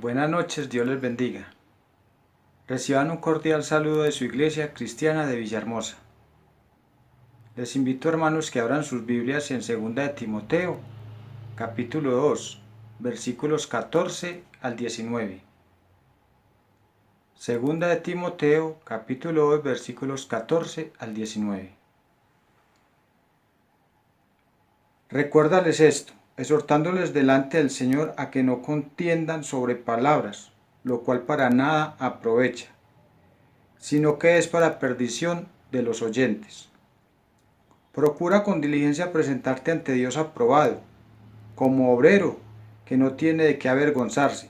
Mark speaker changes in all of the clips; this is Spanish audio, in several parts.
Speaker 1: Buenas noches, Dios les bendiga. Reciban un cordial saludo de su iglesia cristiana de Villahermosa. Les invito, hermanos, que abran sus Biblias en 2 de Timoteo, capítulo 2, versículos 14 al 19. 2 de Timoteo, capítulo 2, versículos 14 al 19. Recuérdales esto, exhortándoles delante del Señor a que no contiendan sobre palabras, lo cual para nada aprovecha, sino que es para perdición de los oyentes. Procura con diligencia presentarte ante Dios aprobado, como obrero que no tiene de qué avergonzarse,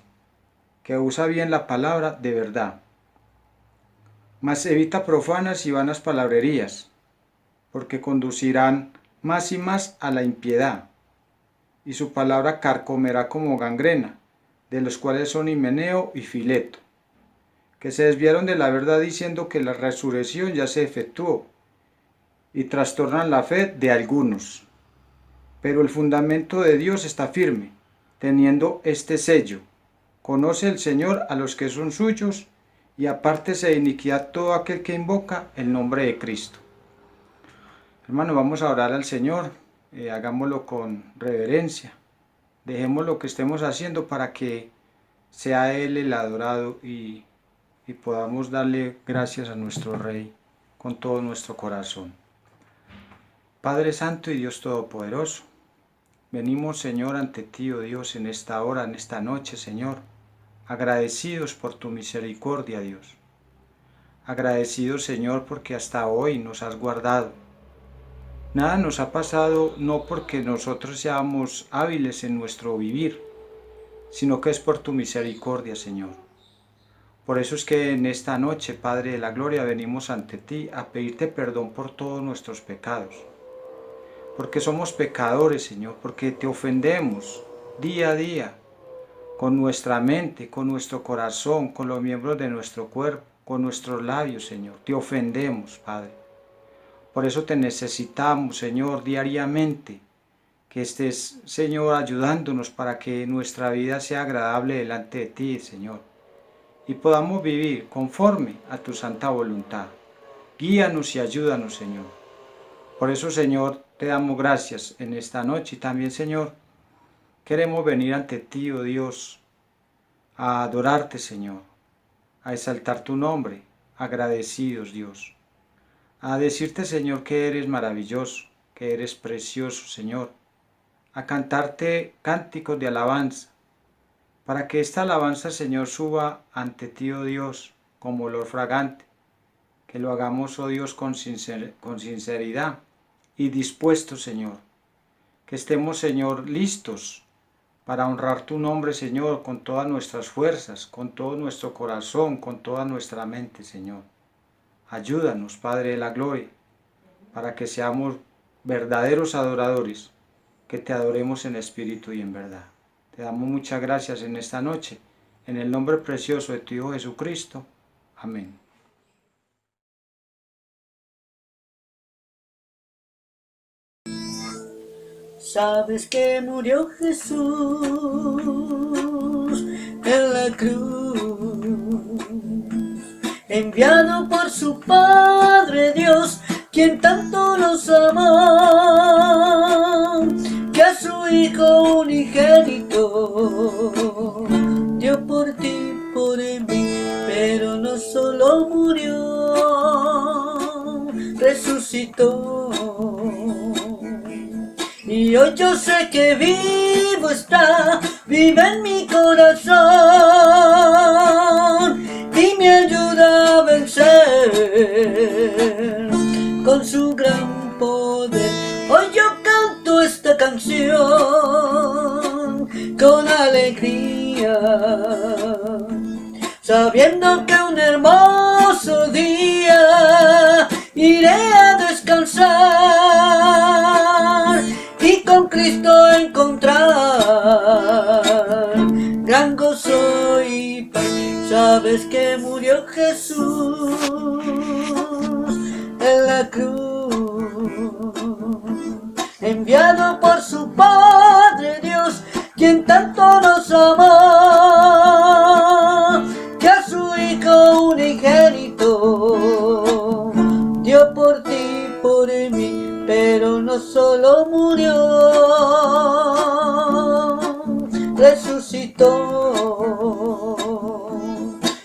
Speaker 1: que usa bien la palabra de verdad. Mas evita profanas y vanas palabrerías, porque conducirán más y más a la impiedad, y su palabra carcomerá como gangrena, de los cuales son Himeneo y Fileto, que se desviaron de la verdad diciendo que la resurrección ya se efectuó, y trastornan la fe de algunos. Pero el fundamento de Dios está firme, teniendo este sello: conoce el Señor a los que son suyos, y apártese de iniquidad todo aquel que invoca el nombre de Cristo. Hermano, vamos a orar al Señor, hagámoslo con reverencia, dejemos lo que estemos haciendo para que sea Él el adorado y podamos darle gracias a nuestro Rey con todo nuestro corazón. Padre Santo y Dios Todopoderoso, venimos, Señor, ante ti, oh Dios, en esta hora, en esta noche, Señor, agradecidos por tu misericordia, Dios. Agradecidos, Señor, porque hasta hoy nos has guardado. Nada nos ha pasado no porque nosotros seamos hábiles en nuestro vivir, sino que es por tu misericordia, Señor. Por eso es que en esta noche, Padre de la Gloria, venimos ante ti a pedirte perdón por todos nuestros pecados. Porque somos pecadores, Señor, porque te ofendemos día a día, con nuestra mente, con nuestro corazón, con los miembros de nuestro cuerpo, con nuestros labios, Señor. Te ofendemos, Padre. Por eso te necesitamos, Señor, diariamente, que estés, Señor, ayudándonos para que nuestra vida sea agradable delante de ti, Señor, y podamos vivir conforme a tu santa voluntad. Guíanos y ayúdanos, Señor. Por eso, Señor, te damos gracias en esta noche y también, Señor, queremos venir ante ti, oh Dios, a adorarte, Señor, a exaltar tu nombre, agradecidos, Dios, a decirte, Señor, que eres maravilloso, que eres precioso, Señor, a cantarte cánticos de alabanza, para que esta alabanza, Señor, suba ante ti, oh Dios, como olor fragante, que lo hagamos, oh Dios, con sinceridad y dispuestos, Señor, que estemos, Señor, listos para honrar tu nombre, Señor, con todas nuestras fuerzas, con todo nuestro corazón, con toda nuestra mente, Señor. Ayúdanos, Padre de la Gloria, para que seamos verdaderos adoradores, que te adoremos en espíritu y en verdad. Te damos muchas gracias en esta noche, en el nombre precioso de tu Hijo Jesucristo. Amén.
Speaker 2: Sabes que murió Jesús en la cruz, enviado por su Padre Dios, quien tanto nos amó, que a su Hijo unigénito dio por ti, por mí, pero no solo murió, resucitó. Y hoy yo sé que vivo está, vive en mi corazón y me ayuda a vencer con su gran poder. Hoy yo canto esta canción con alegría, sabiendo que un hermoso día iré a descansar y con Cristo encontrar gran gozo y paz. Sabes que murió Jesús en la cruz, enviado por su Padre Dios, quien tanto nos amó, pero no solo murió, resucitó.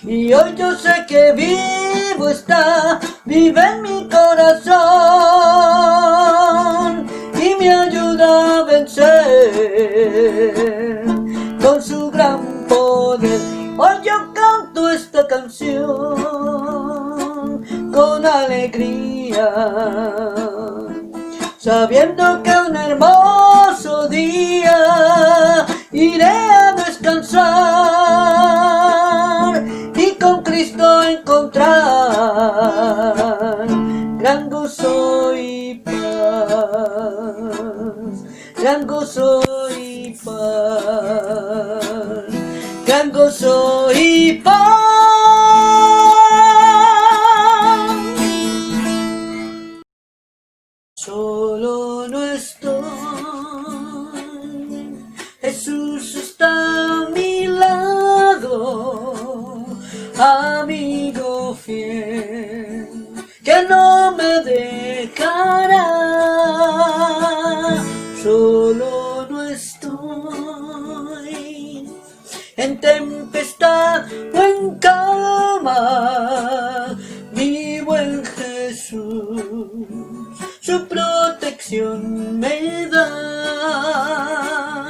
Speaker 2: Y hoy yo sé que vivo está, vive en mi corazón y me ayuda a vencer con su gran poder. Hoy yo canto esta canción con alegría, sabiendo que un hermoso día iré a descansar y con Cristo encontrar gran gozo y paz, gran gozo y paz, gran gozo y paz. Solo no estoy, Jesús está a mi lado, amigo fiel, que no me dejará. Solo no estoy, en tempestad o en calma, mi buen Jesús su protección me da.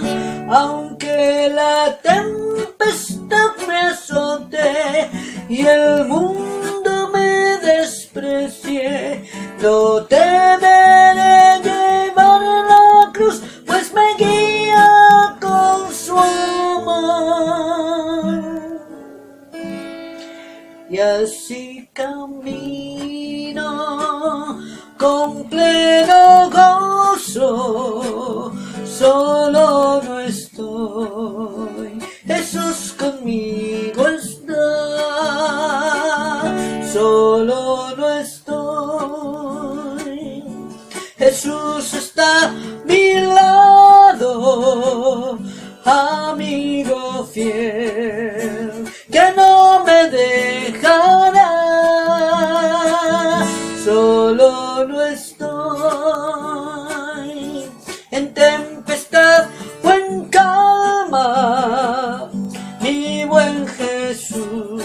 Speaker 2: Aunque la tempestad me azote y el mundo me desprecie, no temeré llevar la cruz, pues me guía con su amor. Y así camino con pleno gozo, solo no estoy, Jesús conmigo está. Solo no estoy, Jesús está a mi lado, amigo fiel, que no me dejará. Solo no estoy, en tempestad o en calma, mi buen Jesús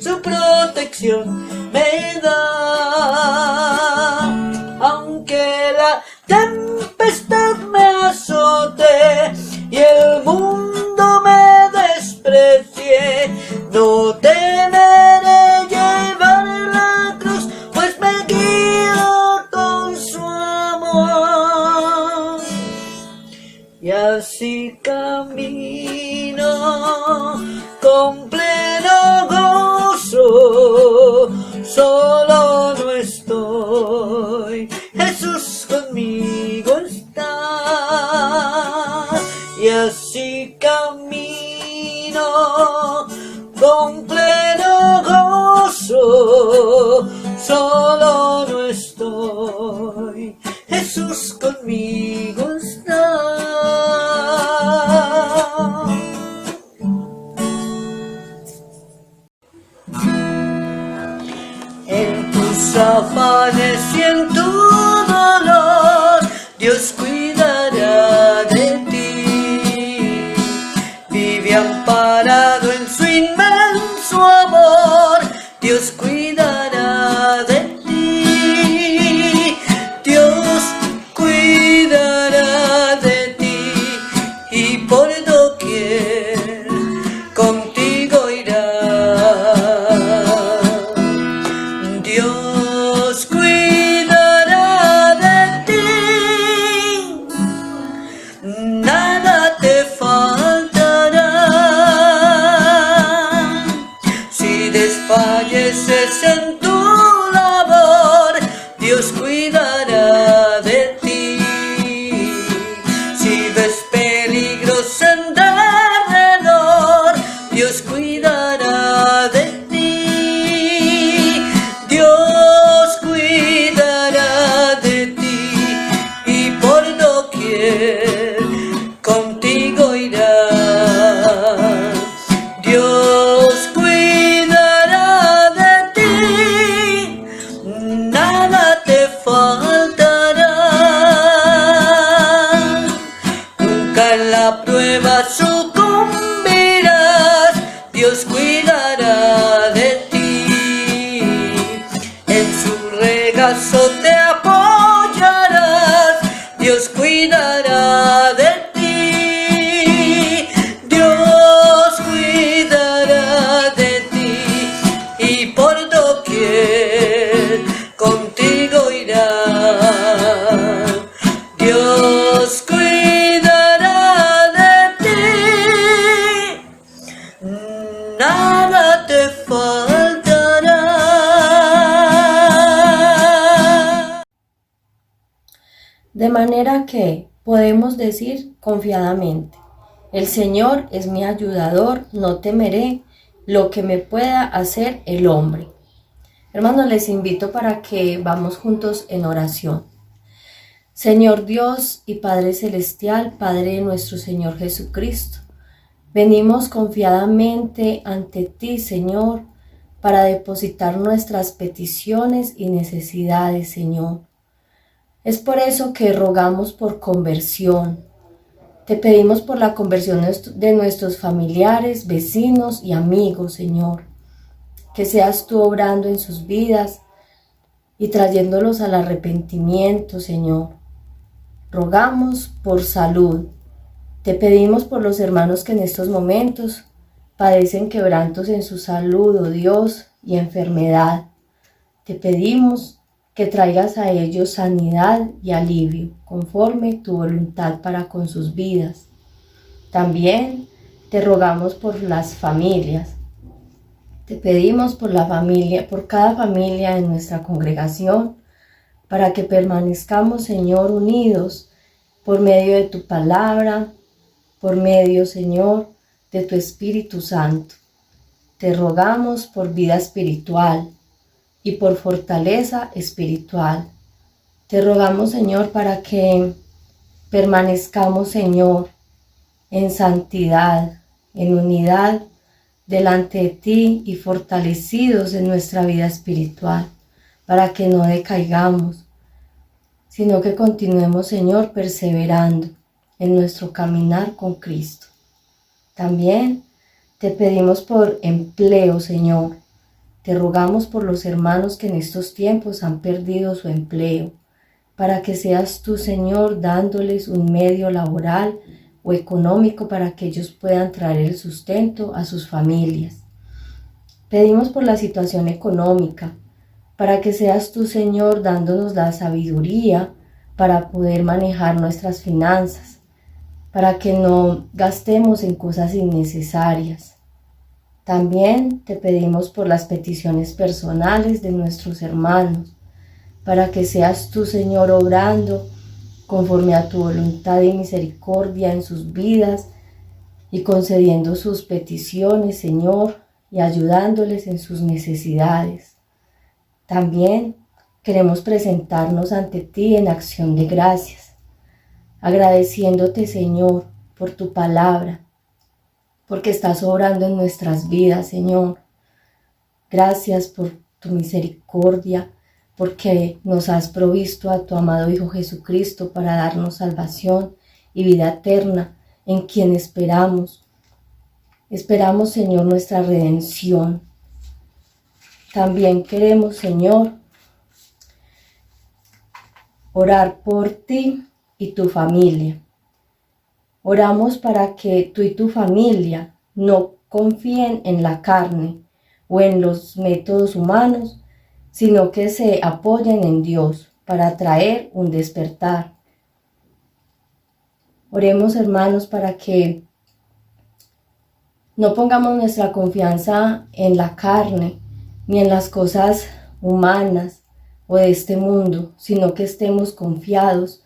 Speaker 2: su protección me da. Aunque la tempestad me azote y el mundo me desprecie, no temeré llevar la cruz, pues me guía con su amor. Y así camino con pleno gozo, solo no estoy, Jesús conmigo está. Y así camino con pleno gozo, solo no estoy, Jesús conmigo está. En tus afanes y en tu dolor, Dios cuidará de ti. Vive amparado en su inmenso amor, Dios cuidará de ti. Dios cuidará de ti y por doquier contigo irá. Dios cuidará de ti
Speaker 3: De manera que podemos decir confiadamente, el Señor es mi ayudador, no temeré lo que me pueda hacer el hombre. Hermanos, les invito para que vamos juntos en oración. Señor Dios y Padre Celestial, Padre de nuestro Señor Jesucristo, venimos confiadamente ante ti, Señor, para depositar nuestras peticiones y necesidades, Señor. Es por eso que rogamos por conversión. Te pedimos por la conversión de nuestros familiares, vecinos y amigos, Señor. Que seas tú obrando en sus vidas y trayéndolos al arrepentimiento, Señor. Rogamos por salud. Te pedimos por los hermanos que en estos momentos padecen quebrantos en su salud, oh Dios, y enfermedad. Te pedimos que traigas a ellos sanidad y alivio, conforme tu voluntad para con sus vidas. También te rogamos por las familias. Te pedimos por la familia, por cada familia en nuestra congregación, para que permanezcamos, Señor, unidos por medio de tu palabra, por medio, Señor, de tu Espíritu Santo. Te rogamos por vida espiritual y por fortaleza espiritual. Te rogamos, Señor, para que permanezcamos, Señor, en santidad, en unidad delante de ti y fortalecidos en nuestra vida espiritual, para que no decaigamos, sino que continuemos, Señor, perseverando en nuestro caminar con Cristo. También te pedimos por empleo, Señor. Te rogamos por los hermanos que en estos tiempos han perdido su empleo, para que seas tú, Señor, dándoles un medio laboral o económico para que ellos puedan traer el sustento a sus familias. Pedimos por la situación económica, para que seas tú, Señor, dándonos la sabiduría para poder manejar nuestras finanzas, para que no gastemos en cosas innecesarias. También te pedimos por las peticiones personales de nuestros hermanos, para que seas tú, Señor, obrando conforme a tu voluntad y misericordia en sus vidas y concediendo sus peticiones, Señor, y ayudándoles en sus necesidades. También queremos presentarnos ante ti en acción de gracias, agradeciéndote, Señor, por tu palabra, porque estás obrando en nuestras vidas, Señor. Gracias por tu misericordia, porque nos has provisto a tu amado Hijo Jesucristo para darnos salvación y vida eterna, en quien esperamos. Esperamos, Señor, nuestra redención. También queremos, Señor, orar por ti y tu familia. Oramos para que tú y tu familia no confíen en la carne o en los métodos humanos, sino que se apoyen en Dios para traer un despertar. Oremos, hermanos, para que no pongamos nuestra confianza en la carne ni en las cosas humanas o de este mundo, sino que estemos confiados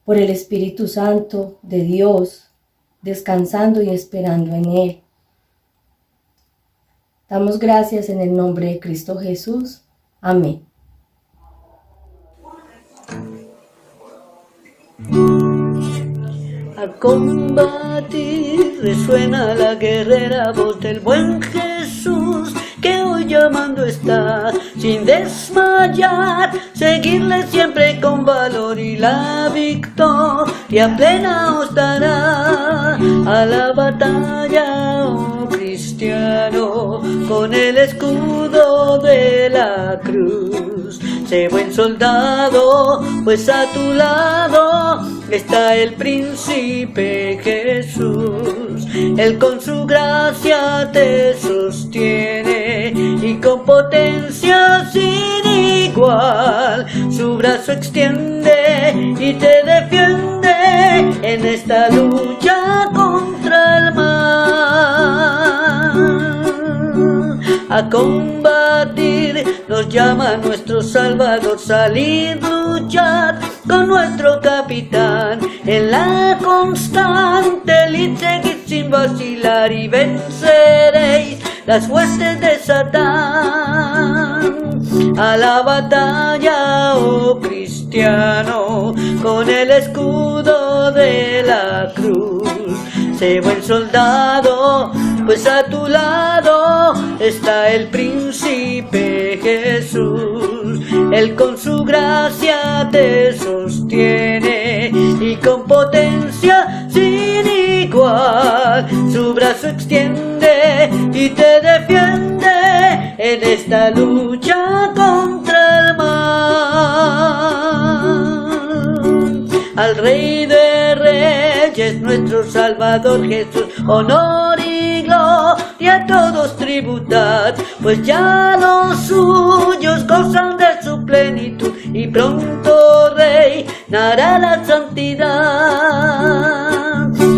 Speaker 3: por el Espíritu Santo de Dios, descansando y esperando en Él. Damos gracias en el nombre de Cristo Jesús. Amén.
Speaker 2: A combatir resuena la guerrera voz del buen Jesús, que hoy llamando está, sin desmayar, seguirle siempre con valor y la victoria plena os dará. A la batalla, oh cristiano, con el escudo de la cruz. Sé buen soldado, pues a tu lado está el príncipe Jesús. Él con su gracia te sostiene y con potencia sin igual su brazo extiende y te defiende en esta lucha contra el mal. A combatir nos llama nuestro Salvador, salir, luchar con nuestro capitán, en la constante lid seguid sin vacilar y venceréis las huestes de Satán. A la batalla, oh cristiano, con el escudo de la cruz. Sé buen soldado, pues a tu lado está el príncipe Jesús. Él con su gracia te sostiene y con potencia sin igual su brazo extiende y te defiende en esta lucha contra el mal. Al Rey de Reyes, nuestro Salvador Jesús, honor y gloria a todos tributad, pues ya los suyos gozan de su plenitud y pronto reinará la santidad.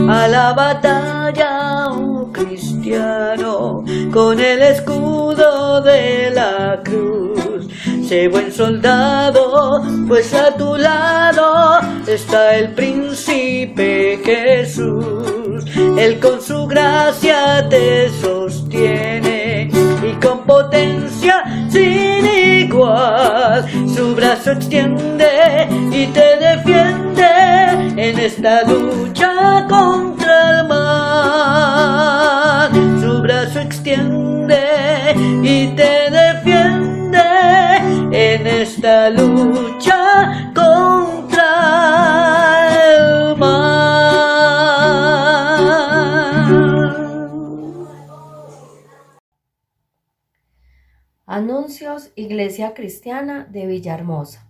Speaker 2: A la batalla, oh cristiano, con el escudo de la cruz. Sé buen soldado, pues a tu lado está el príncipe Jesús. Él con su gracia te sostiene y con potencia sin igual su brazo extiende y te defiende en esta lucha contra el mal. Su brazo extiende y te defiende en esta lucha contra el mal.
Speaker 3: Anuncios, Iglesia Cristiana de Villahermosa.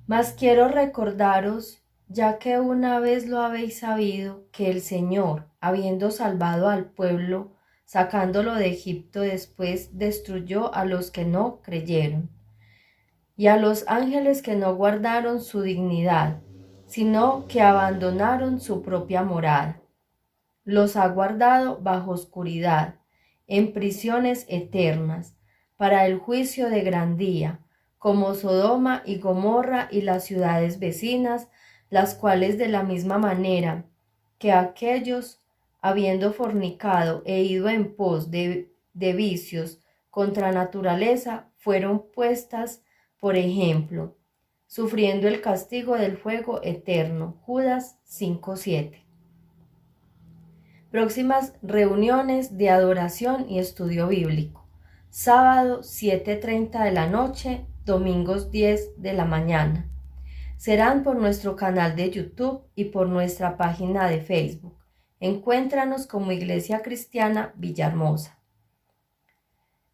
Speaker 3: Mas quiero recordaros, ya que una vez lo habéis sabido, que el Señor, habiendo salvado al pueblo, sacándolo de Egipto, después destruyó a los que no creyeron, y a los ángeles que no guardaron su dignidad, sino que abandonaron su propia morada. Los ha guardado bajo oscuridad, en prisiones eternas, para el juicio de gran día, como Sodoma y Gomorra y las ciudades vecinas, las cuales de la misma manera que aquellos, habiendo fornicado e ido en pos de vicios contra naturaleza, fueron puestas por ejemplo, sufriendo el castigo del fuego eterno. Judas 5:7. Próximas reuniones de adoración y estudio bíblico. Sábado 7:30 de la noche, domingos 10 de la mañana. Serán por nuestro canal de YouTube y por nuestra página de Facebook. Encuéntranos como Iglesia Cristiana Villahermosa.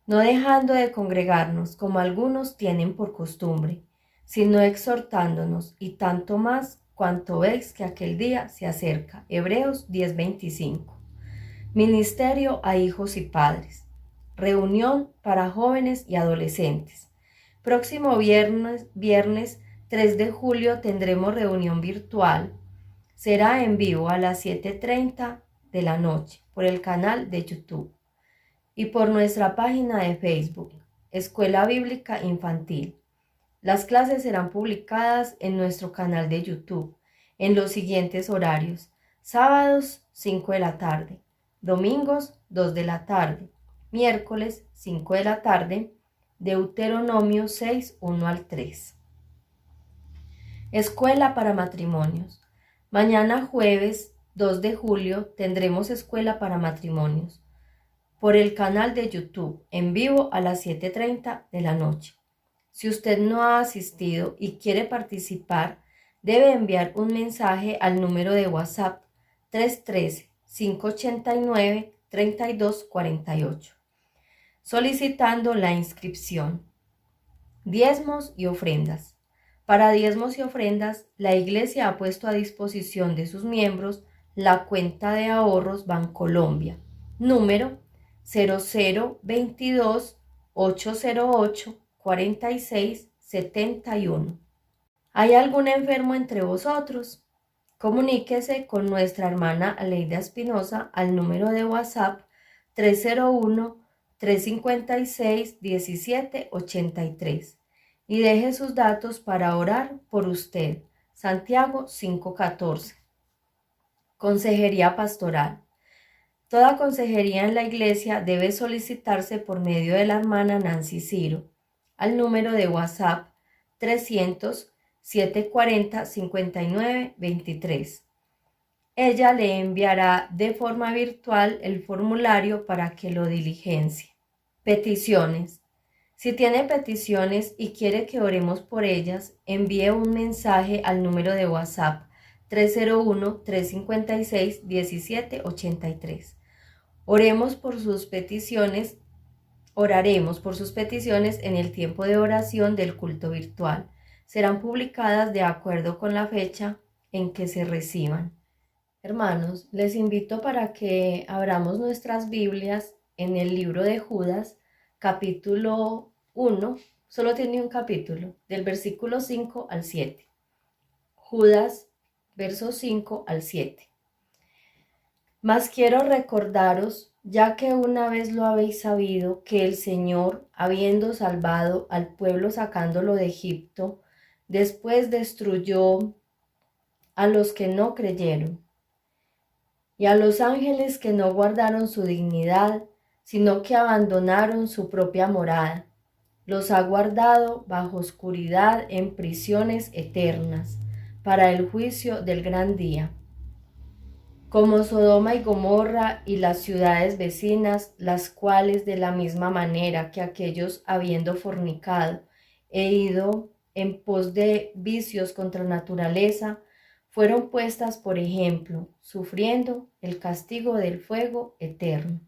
Speaker 3: No dejando de congregarnos como algunos tienen por costumbre, sino exhortándonos, y tanto más cuanto veis que aquel día se acerca. Hebreos 10:25. Ministerio a hijos y padres. Reunión para jóvenes y adolescentes. Próximo viernes 3 de julio tendremos reunión virtual. Será en vivo a las 7:30 de la noche por el canal de YouTube y por nuestra página de Facebook, Escuela Bíblica Infantil. Las clases serán publicadas en nuestro canal de YouTube en los siguientes horarios: sábados 5 de la tarde, domingos 2 de la tarde, miércoles 5 de la tarde, Deuteronomio 6, 1 al 3. Escuela para matrimonios. Mañana jueves 2 de julio tendremos escuela para matrimonios por el canal de YouTube en vivo a las 7:30 de la noche. Si usted no ha asistido y quiere participar, debe enviar un mensaje al número de WhatsApp 313-589-3248, solicitando la inscripción. Diezmos y ofrendas. Para diezmos y ofrendas, la Iglesia ha puesto a disposición de sus miembros la cuenta de ahorros Bancolombia, número 0022-808-4671. ¿Hay algún enfermo entre vosotros? Comuníquese con nuestra hermana Aleida Espinosa al número de WhatsApp 301-356-1783 y deje sus datos para orar por usted. Santiago 5:14. Consejería pastoral. Toda consejería en la iglesia debe solicitarse por medio de la hermana Nancy Ciro al número de WhatsApp 300-740-5923. Ella le enviará de forma virtual el formulario para que lo diligencie. Peticiones. Si tiene peticiones y quiere que oremos por ellas, envíe un mensaje al número de WhatsApp 301-356-1783. Oraremos por sus peticiones en el tiempo de oración del culto virtual. Serán publicadas de acuerdo con la fecha en que se reciban. Hermanos, les invito para que abramos nuestras Biblias en el libro de Judas, capítulo 1, solo tiene un capítulo, del versículo 5 al 7. Judas, versos 5 al 7. Mas quiero recordaros, ya que una vez lo habéis sabido, que el Señor, habiendo salvado al pueblo sacándolo de Egipto, después destruyó a los que no creyeron, y a los ángeles que no guardaron su dignidad, sino que abandonaron su propia morada. Los ha guardado bajo oscuridad en prisiones eternas, para el juicio del gran día. Como Sodoma y Gomorra y las ciudades vecinas, las cuales de la misma manera que aquellos habiendo fornicado e ido en pos de vicios contra naturaleza, fueron puestas por ejemplo, sufriendo el castigo del fuego eterno.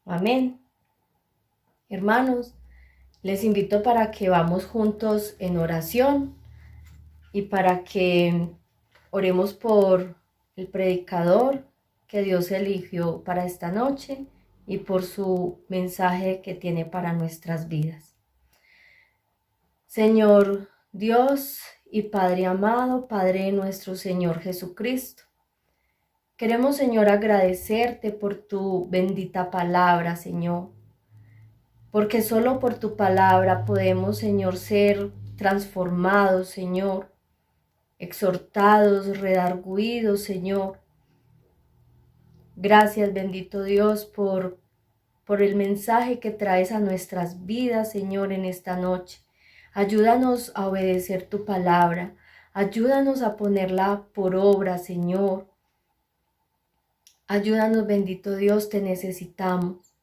Speaker 3: Amén. Hermanos, les invito para que vamos juntos en oración y para que oremos por el predicador que Dios eligió para esta noche y por su mensaje que tiene para nuestras vidas. Señor Dios y Padre amado, Padre nuestro Señor Jesucristo, queremos, Señor, agradecerte por tu bendita palabra, Señor, porque solo por tu palabra podemos, Señor, ser transformados, Señor, exhortados, redarguidos, Señor. Gracias, bendito Dios, por el mensaje que traes a nuestras vidas, Señor, en esta noche. Ayúdanos a obedecer tu palabra. Ayúdanos a ponerla por obra, Señor. Ayúdanos, bendito Dios, te necesitamos.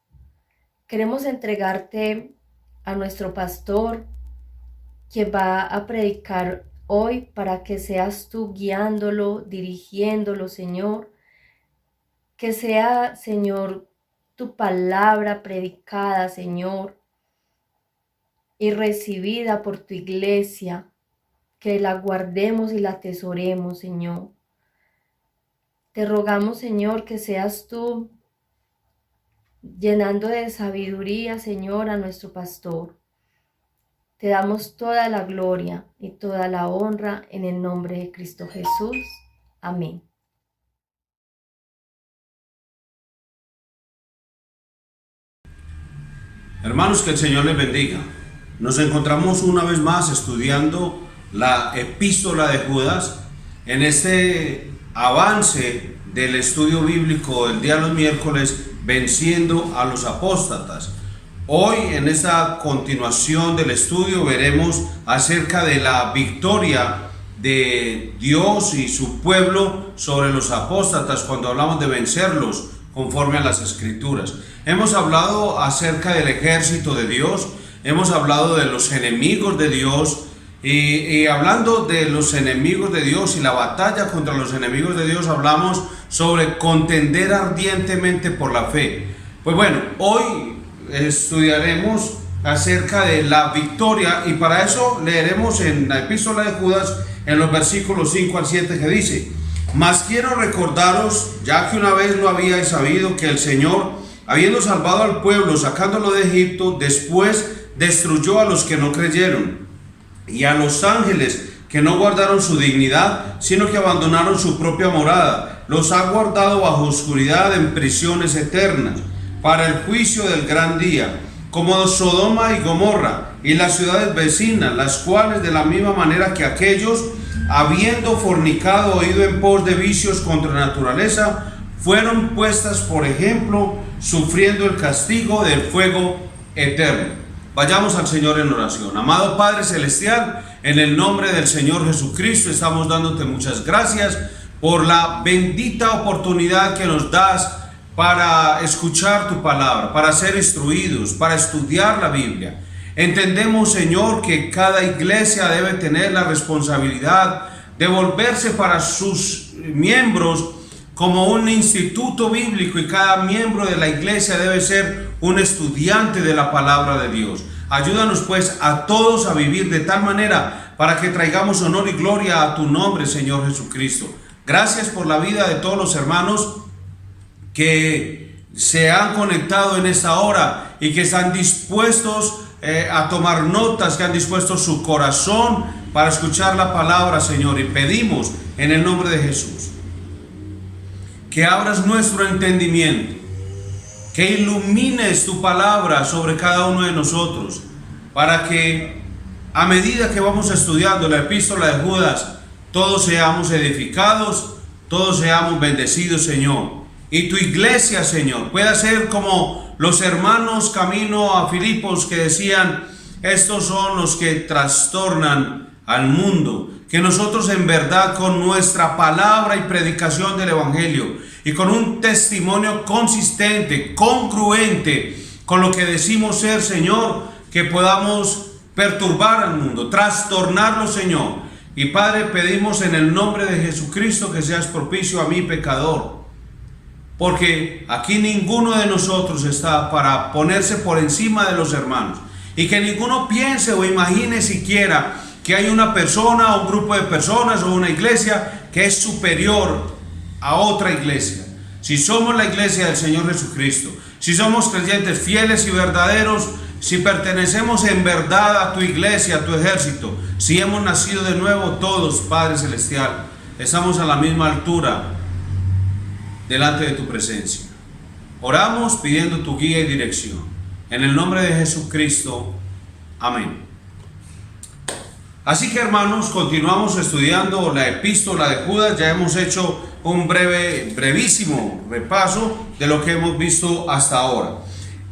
Speaker 3: Queremos entregarte a nuestro pastor, quien va a predicar hoy, para que seas tú guiándolo, dirigiéndolo, Señor. Que sea, Señor, tu palabra predicada, Señor, y recibida por tu iglesia. Que la guardemos y la atesoremos, Señor. Te rogamos, Señor, que seas tú llenando de sabiduría, Señor, a nuestro pastor. Te damos toda la gloria y toda la honra en el nombre de Cristo Jesús. Amén.
Speaker 4: Hermanos, que el Señor les bendiga. Nos encontramos una vez más estudiando la epístola de Judas en este avance del estudio bíblico del día de los miércoles, venciendo a los apóstatas. Hoy, en esta continuación del estudio, veremos acerca de la victoria de Dios y su pueblo sobre los apóstatas cuando hablamos de vencerlos conforme a las Escrituras. Hemos hablado acerca del ejército de Dios, hemos hablado de los enemigos de Dios, y hablando de los enemigos de Dios y la batalla contra los enemigos de Dios, hablamos sobre contender ardientemente por la fe. Pues bueno, hoy estudiaremos acerca de la victoria, y para eso leeremos en la epístola de Judas en los versículos 5 al 7, que dice: Mas quiero recordaros, ya que una vez lo habíais sabido, que el Señor, habiendo salvado al pueblo sacándolo de Egipto, después destruyó a los que no creyeron y a los ángeles que no guardaron su dignidad, sino que abandonaron su propia morada. Los ha guardado bajo oscuridad en prisiones eternas, para el juicio del gran día. como Sodoma y Gomorra y las ciudades vecinas, las cuales de la misma manera que aquellos, habiendo fornicado o ido en pos de vicios contra naturaleza, fueron puestas por ejemplo, sufriendo el castigo del fuego eterno. Vayamos al Señor en oración. Amado Padre Celestial, en el nombre del Señor Jesucristo, estamos dándote muchas gracias por la bendita oportunidad que nos das para escuchar tu palabra, para ser instruidos, para estudiar la Biblia. Entendemos, Señor, que cada iglesia debe tener la responsabilidad de volverse para sus miembros como un instituto bíblico, y cada miembro de la iglesia debe ser un estudiante de la palabra de Dios. Ayúdanos pues a todos a vivir de tal manera para que traigamos honor y gloria a tu nombre, Señor Jesucristo. Gracias por la vida de todos los hermanos que se han conectado en esta hora y que están dispuestos a tomar notas, que han dispuesto su corazón para escuchar la palabra, Señor. Y pedimos en el nombre de Jesús que abras nuestro entendimiento, que ilumines tu palabra sobre cada uno de nosotros, para que a medida que vamos estudiando la epístola de Judas, todos seamos edificados, todos seamos bendecidos, Señor. Y tu iglesia, Señor, pueda ser como los hermanos camino a Filipos que decían: estos son los que trastornan al mundo. Que nosotros en verdad con nuestra palabra y predicación del evangelio y con un testimonio consistente, congruente con lo que decimos ser, Señor, que podamos perturbar al mundo, trastornarlo, Señor. Y Padre, pedimos en el nombre de Jesucristo que seas propicio a mí, pecador, porque aquí ninguno de nosotros está para ponerse por encima de los hermanos, y que ninguno piense o imagine siquiera que hay una persona o un grupo de personas o una iglesia que es superior a otra iglesia. Si somos la iglesia del Señor Jesucristo, si somos creyentes fieles y verdaderos, si pertenecemos en verdad a tu iglesia, a tu ejército, si hemos nacido de nuevo todos, Padre Celestial, estamos a la misma altura delante de tu presencia. Oramos pidiendo tu guía y dirección. En el nombre de Jesucristo. Amén. Así que, hermanos, continuamos estudiando la epístola de Judas. Ya hemos hecho un brevísimo repaso de lo que hemos visto hasta ahora.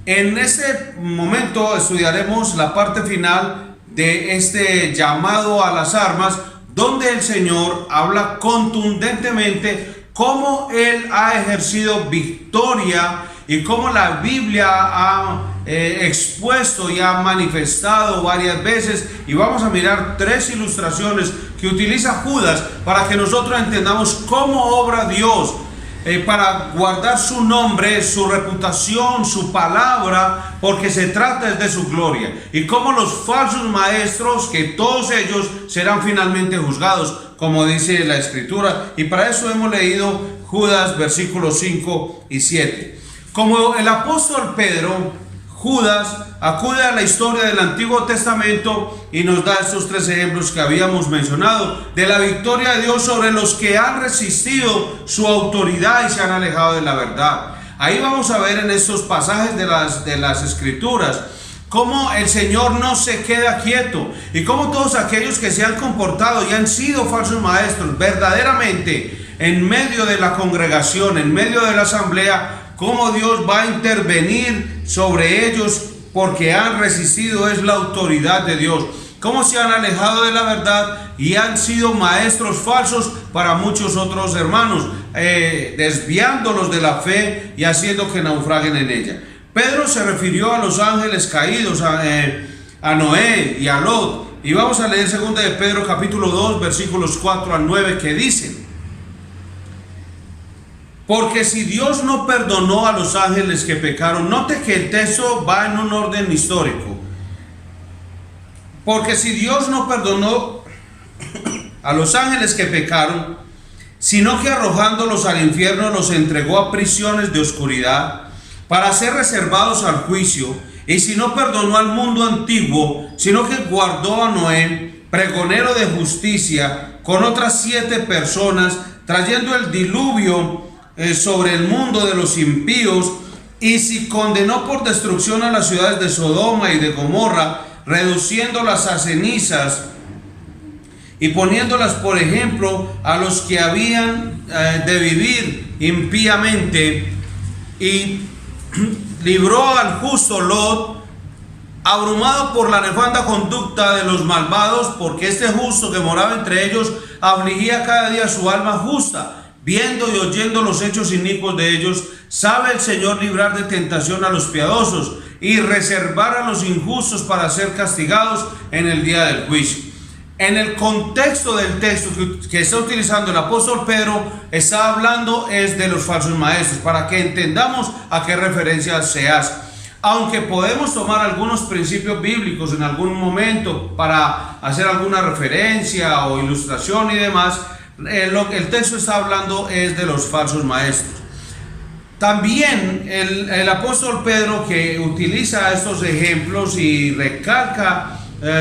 Speaker 4: En este momento estudiaremos la parte final de este llamado a las armas, donde el Señor habla contundentemente cómo Él ha ejercido victoria y cómo la Biblia ha expuesto y ha manifestado varias veces. Y vamos a mirar tres ilustraciones que utiliza Judas para que nosotros entendamos cómo obra Dios para guardar su nombre, su reputación, su palabra, porque se trata de su gloria, y cómo los falsos maestros, que todos ellos serán finalmente juzgados, como dice la Escritura. Y para eso hemos leído Judas versículos 5 y 7. Como el apóstol Pedro, Judas acude a la historia del Antiguo Testamento y nos da estos tres ejemplos que habíamos mencionado de la victoria de Dios sobre los que han resistido su autoridad y se han alejado de la verdad. Ahí vamos a ver en estos pasajes de las Escrituras cómo el Señor no se queda quieto y cómo todos aquellos que se han comportado y han sido falsos maestros verdaderamente en medio de la congregación, en medio de la asamblea, cómo Dios va a intervenir sobre ellos porque han resistido es la autoridad de Dios, cómo se han alejado de la verdad y han sido maestros falsos para muchos otros hermanos, desviándolos de la fe y haciendo que naufraguen en ella. Pedro se refirió a los ángeles caídos, a Noé y a Lot, y vamos a leer 2 de Pedro capítulo 2 versículos 4 al 9 que dicen: porque si Dios no perdonó a los ángeles que pecaron, note que el texto va en un orden histórico. Porque si Dios no perdonó a los ángeles que pecaron, sino que arrojándolos al infierno los entregó a prisiones de oscuridad para ser reservados al juicio, y si no perdonó al mundo antiguo, sino que guardó a Noé, pregonero de justicia, con otras 7 personas, trayendo el diluvio sobre el mundo de los impíos, Y si condenó por destrucción a las ciudades de Sodoma y de Gomorra, reduciéndolas a cenizas y poniéndolas por ejemplo a los que habían de vivir impíamente, y libró al justo Lot, abrumado por la nefanda conducta de los malvados, porque este justo que moraba entre ellos afligía cada día su alma justa. Viendo y oyendo los hechos inicuos de ellos, sabe el Señor librar de tentación a los piadosos y reservar a los injustos para ser castigados en el día del juicio. En el contexto del texto que está utilizando el apóstol Pedro, está hablando es de los falsos maestros, para que entendamos a qué referencia se hace. Aunque podemos tomar algunos principios bíblicos en algún momento para hacer alguna referencia o ilustración y demás, el texto está hablando es de los falsos maestros. También el apóstol Pedro, que utiliza estos ejemplos y recalca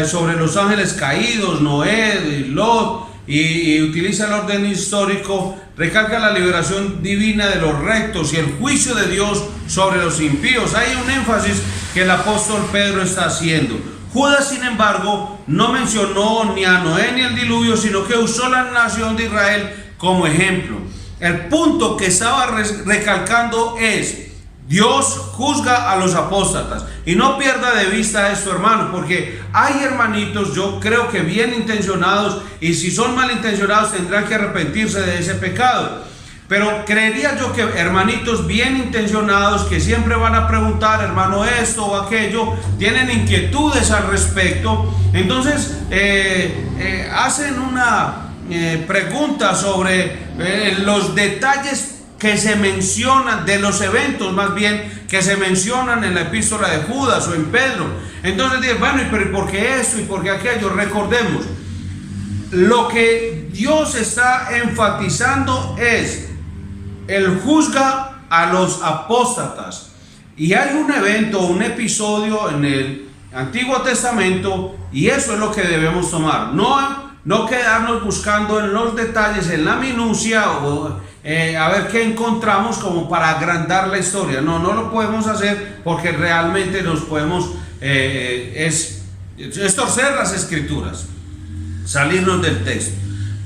Speaker 4: sobre los ángeles caídos, Noé y Lot, y utiliza el orden histórico, recalca la liberación divina de los rectos y el juicio de Dios sobre los impíos. Hay un énfasis que el apóstol Pedro está haciendo. Judas, sin embargo, no mencionó ni a Noé ni el diluvio, sino que usó la nación de Israel como ejemplo. El punto que estaba recalcando es: Dios juzga a los apóstatas. Y no pierda de vista esto, hermano, porque hay hermanitos, yo creo que bien intencionados, y si son malintencionados tendrán que arrepentirse de ese pecado. Pero creería yo que hermanitos bien intencionados, que siempre van a preguntar, hermano, esto o aquello, tienen inquietudes al respecto, entonces hacen una pregunta sobre los detalles que se mencionan, de los eventos más bien, que se mencionan en la epístola de Judas o en Pedro. Entonces dicen, bueno, pero ¿y por qué esto y por qué aquello? Recordemos, lo que Dios está enfatizando es: Él juzga a los apóstatas. Y hay un evento, un episodio en el Antiguo Testamento, y eso es lo que debemos tomar. No quedarnos buscando en los detalles, en la minucia, o a ver qué encontramos como para agrandar la historia. No lo podemos hacer, porque realmente nos podemos es torcer las escrituras, salirnos del texto.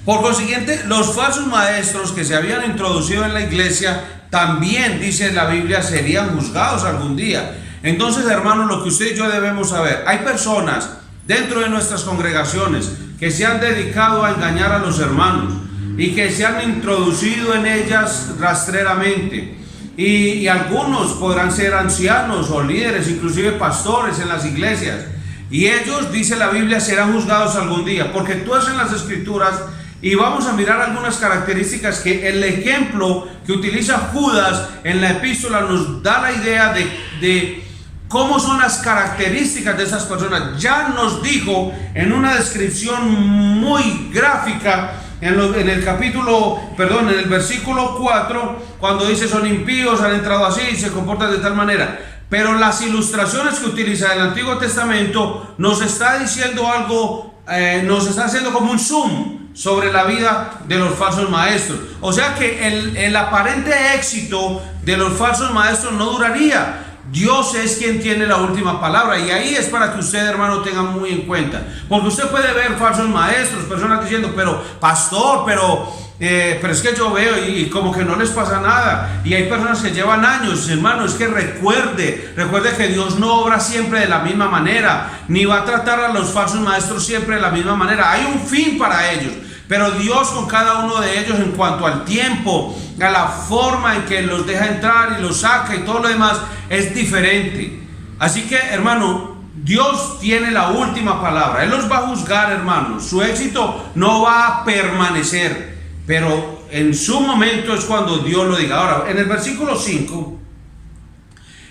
Speaker 4: Por consiguiente, los falsos maestros que se habían introducido en la iglesia también, dice la Biblia, serían juzgados algún día. Entonces, hermanos, lo que usted y yo debemos saber: hay personas dentro de nuestras congregaciones que se han dedicado a engañar a los hermanos y que se han introducido en ellas rastreramente. Y algunos podrán ser ancianos o líderes, inclusive pastores en las iglesias. Y ellos, dice la Biblia, serán juzgados algún día, porque tú haces en las escrituras. Y vamos a mirar algunas características que el ejemplo que utiliza Judas en la epístola nos da la idea de cómo son las características de esas personas. Ya nos dijo en una descripción muy gráfica en el versículo 4, cuando dice: son impíos, han entrado así y se comportan de tal manera. Pero las ilustraciones que utiliza el Antiguo Testamento nos está diciendo algo, nos está haciendo como un zoom sobre la vida de los falsos maestros. O sea que el aparente éxito de los falsos maestros no duraría. Dios es quien tiene la última palabra, y ahí es para que usted, hermano, tenga muy en cuenta, porque usted puede ver falsos maestros, personas diciendo: pero pastor, pero es que yo veo y como que no les pasa nada. Y hay personas que llevan años. Hermano, es que recuerde que Dios no obra siempre de la misma manera, ni va a tratar a los falsos maestros siempre de la misma manera. Hay un fin para ellos, pero Dios con cada uno de ellos, en cuanto al tiempo, a la forma en que los deja entrar y los saca y todo lo demás, es diferente. Así que, hermano, Dios tiene la última palabra. Él los va a juzgar, hermanos. Su éxito no va a permanecer, pero en su momento es cuando Dios lo diga. Ahora, en el versículo 5,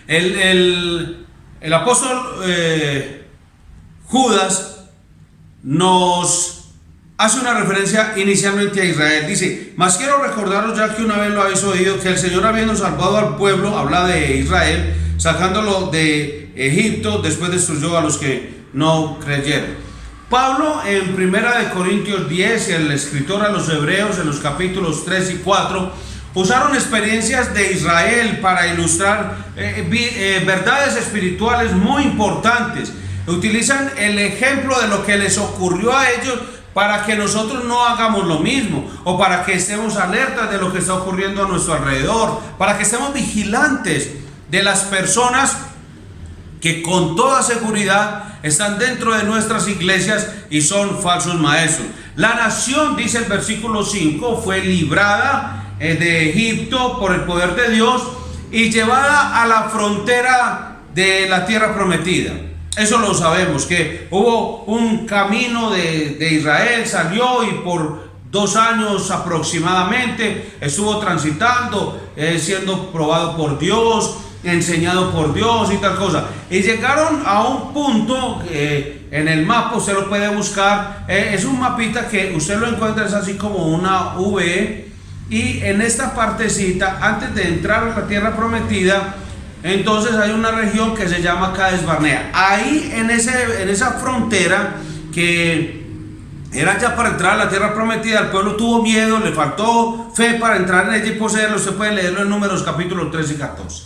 Speaker 4: el apóstol Judas nos hace una referencia inicialmente a Israel. Dice: mas quiero recordaros, ya que una vez lo habéis oído, que el Señor, habiendo salvado al pueblo, habla de Israel, sacándolo de Egipto, después destruyó a los que no creyeron. Pablo, en 1 Corintios 10, el escritor a los hebreos, en los capítulos 3 y 4, usaron experiencias de Israel para ilustrar verdades espirituales muy importantes. Utilizan el ejemplo de lo que les ocurrió a ellos para que nosotros no hagamos lo mismo, o para que estemos alertas de lo que está ocurriendo a nuestro alrededor, para que estemos vigilantes de las personas que con toda seguridad están dentro de nuestras iglesias y son falsos maestros. La nación, dice el versículo 5, fue librada de Egipto por el poder de Dios y llevada a la frontera de la tierra prometida. Eso lo sabemos, que hubo un camino de Israel, salió y por 2 años aproximadamente estuvo transitando, siendo probado por Dios, enseñado por Dios y tal cosa. Y llegaron a un punto en el mapa, usted lo puede buscar, es un mapita que usted lo encuentra, es así como una V, y en esta partecita, antes de entrar a la tierra prometida, entonces hay una región que se llama Cades Barnea. Ahí en esa frontera que era ya para entrar a la tierra prometida, el pueblo tuvo miedo, le faltó fe para entrar en ella y poseerlo. Usted puede leerlo en Números capítulos 13 y 14.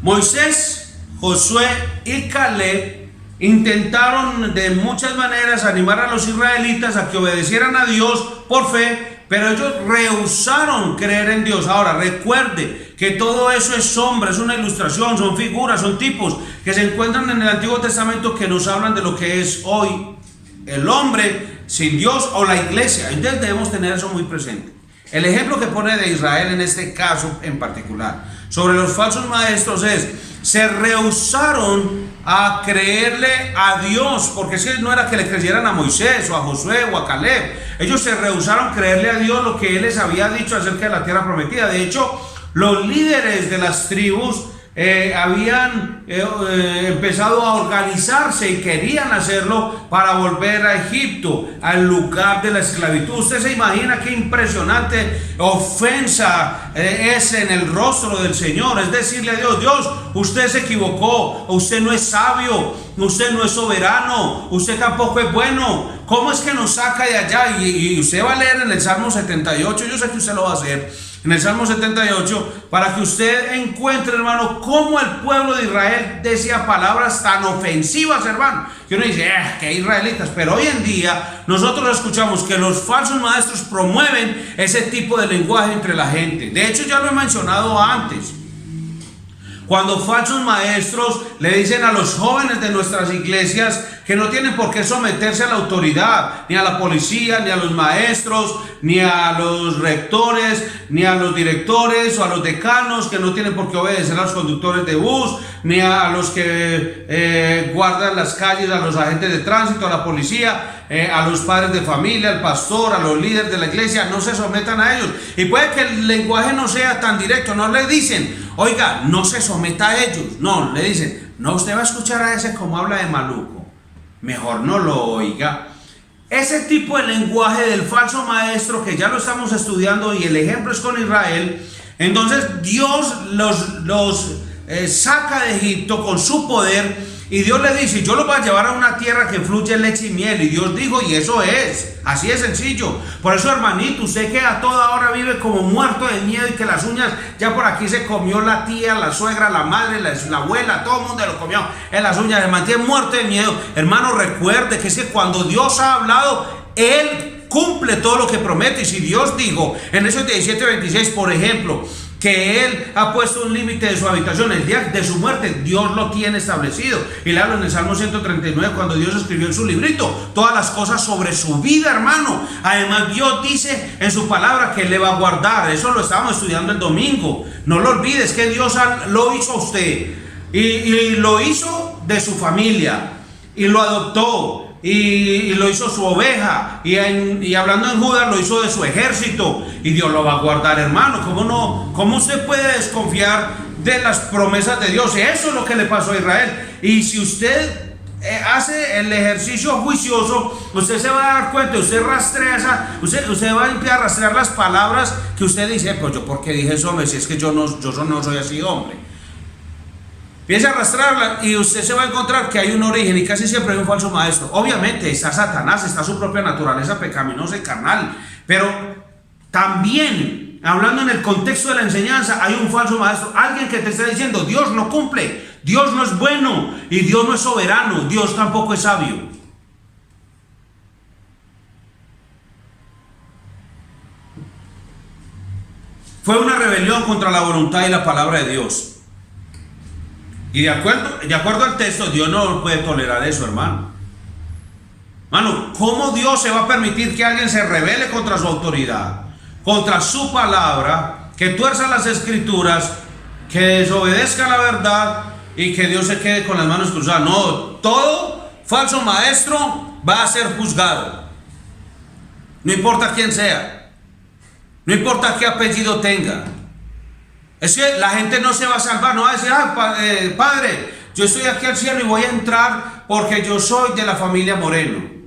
Speaker 4: Moisés, Josué y Caleb intentaron de muchas maneras animar a los israelitas a que obedecieran a Dios por fe, pero ellos rehusaron creer en Dios. Ahora recuerde que todo eso es sombra, es una ilustración, son figuras, son tipos que se encuentran en el Antiguo Testamento que nos hablan de lo que es hoy el hombre sin Dios o la iglesia. Entonces debemos tener eso muy presente. El ejemplo que pone de Israel en este caso en particular sobre los falsos maestros es: se rehusaron a creerle a Dios, porque es que no era que le creyeran a Moisés o a Josué o a Caleb. Ellos se rehusaron a creerle a Dios lo que Él les había dicho acerca de la tierra prometida. De hecho, los líderes de las tribus habían empezado a organizarse y querían hacerlo para volver a Egipto, al lugar de la esclavitud. Usted se imagina qué impresionante ofensa es en el rostro del Señor. Es decirle a Dios: Dios, usted se equivocó, usted no es sabio, usted no es soberano, usted tampoco es bueno. ¿Cómo es que nos saca de allá? Y usted va a leer en el Salmo 78, yo sé que usted lo va a hacer, en el Salmo 78, para que usted encuentre, hermano, cómo el pueblo de Israel decía palabras tan ofensivas, hermano, que uno dice, que israelitas. Pero hoy en día nosotros escuchamos que los falsos maestros promueven ese tipo de lenguaje entre la gente. De hecho, ya lo he mencionado antes. Cuando falsos maestros le dicen a los jóvenes de nuestras iglesias que no tienen por qué someterse a la autoridad, ni a la policía, ni a los maestros, ni a los rectores, ni a los directores o a los decanos, que no tienen por qué obedecer a los conductores de bus, ni a los que guardan las calles, a los agentes de tránsito, a la policía, a los padres de familia, al pastor, a los líderes de la iglesia. No se sometan a ellos. Y puede que el lenguaje no sea tan directo, no le dicen, oiga, no se someta a ellos. No, le dicen, no, usted va a escuchar a ese como habla de maluco, mejor no lo oiga. Ese tipo de lenguaje del falso maestro, que ya lo estamos estudiando y el ejemplo es con Israel. Entonces Dios los saca de Egipto con su poder, y Dios le dice: yo los voy a llevar a una tierra que fluye leche y miel. Y Dios dijo, y eso es, así de sencillo. Por eso, hermanito, usted que a toda hora vive como muerto de miedo, y que las uñas ya por aquí se comió la tía, la suegra, la madre, la abuela, todo el mundo lo comió en las uñas, se mantiene muerto de miedo. Hermano, recuerde que es que cuando Dios ha hablado, Él cumple todo lo que promete. Y si Dios dijo en esos 17:26, por ejemplo, que Él ha puesto un límite de su habitación, el día de su muerte, Dios lo tiene establecido. Y le hablo en el Salmo 139, cuando Dios escribió en su librito todas las cosas sobre su vida, hermano. Además, Dios dice en su palabra que Él le va a guardar. Eso lo estábamos estudiando el domingo. No lo olvides, que Dios lo hizo a usted, y lo hizo de su familia, y lo adoptó, y lo hizo su oveja, y hablando en Judas, lo hizo de su ejército, y Dios lo va a guardar, hermano. ¿Cómo no? ¿Cómo usted puede desconfiar de las promesas de Dios? Eso es lo que le pasó a Israel. Y si usted hace el ejercicio juicioso, usted se va a dar cuenta, usted rastrea usted va a empezar a rastrear las palabras que usted dice, pues yo porque dije eso, hombre, si es que yo no soy así, hombre. Empieza a arrastrarla y usted se va a encontrar que hay un origen, y casi siempre hay un falso maestro. Obviamente está Satanás, está su propia naturaleza pecaminosa y carnal, pero también hablando en el contexto de la enseñanza, hay un falso maestro, alguien que te está diciendo, Dios no cumple, Dios no es bueno y Dios no es soberano, Dios tampoco es sabio. Fue una rebelión contra la voluntad y la palabra de Dios. Y de acuerdo al texto, Dios no puede tolerar eso, hermano. Hermano, ¿cómo Dios se va a permitir que alguien se rebele contra su autoridad, contra su palabra, que tuerza las escrituras, que desobedezca la verdad y que Dios se quede con las manos cruzadas? No, todo falso maestro va a ser juzgado. No importa quién sea. No importa qué apellido tenga. Es que la gente no se va a salvar. No va a decir, padre, yo estoy aquí al cielo y voy a entrar porque yo soy de la familia Moreno.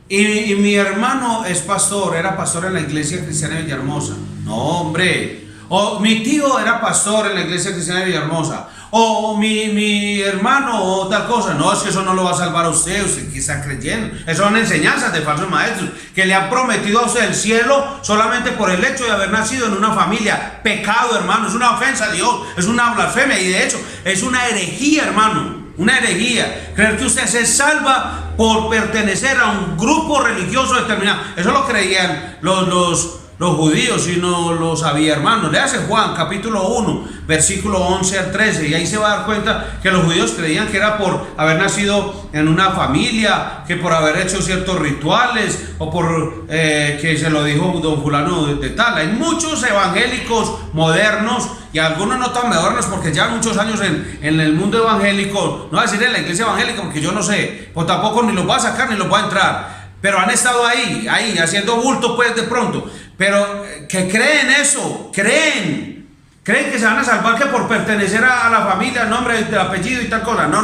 Speaker 4: Y mi hermano es pastor, era pastor en la iglesia cristiana de Villahermosa. No, hombre. O mi tío era pastor en la iglesia cristiana de Villahermosa. O mi hermano o tal cosa. No, es que eso no lo va a salvar a usted que está creyendo. Esas son enseñanzas de falsos maestros que le han prometido a usted el cielo solamente por el hecho de haber nacido en una familia. Pecado, hermano, es una ofensa a Dios, es una blasfemia y de hecho es una herejía, hermano. Una herejía. Creer que usted se salva por pertenecer a un grupo religioso determinado. Eso lo creían los judíos y no lo sabía, hermano. Léase Juan capítulo 1 versículo 11 al 13 y ahí se va a dar cuenta que los judíos creían que era por haber nacido en una familia, que por haber hecho ciertos rituales o por que se lo dijo don fulano de tal. Hay muchos evangélicos modernos y algunos no tan modernos porque ya muchos años en el mundo evangélico, no voy a decir en la iglesia evangélica porque yo no sé, pues tampoco ni los va a sacar ni los va a entrar, pero han estado ahí haciendo bulto pues de pronto. Pero que creen eso, creen que se van a salvar que por pertenecer a la familia, el nombre, el apellido y tal cosa. No,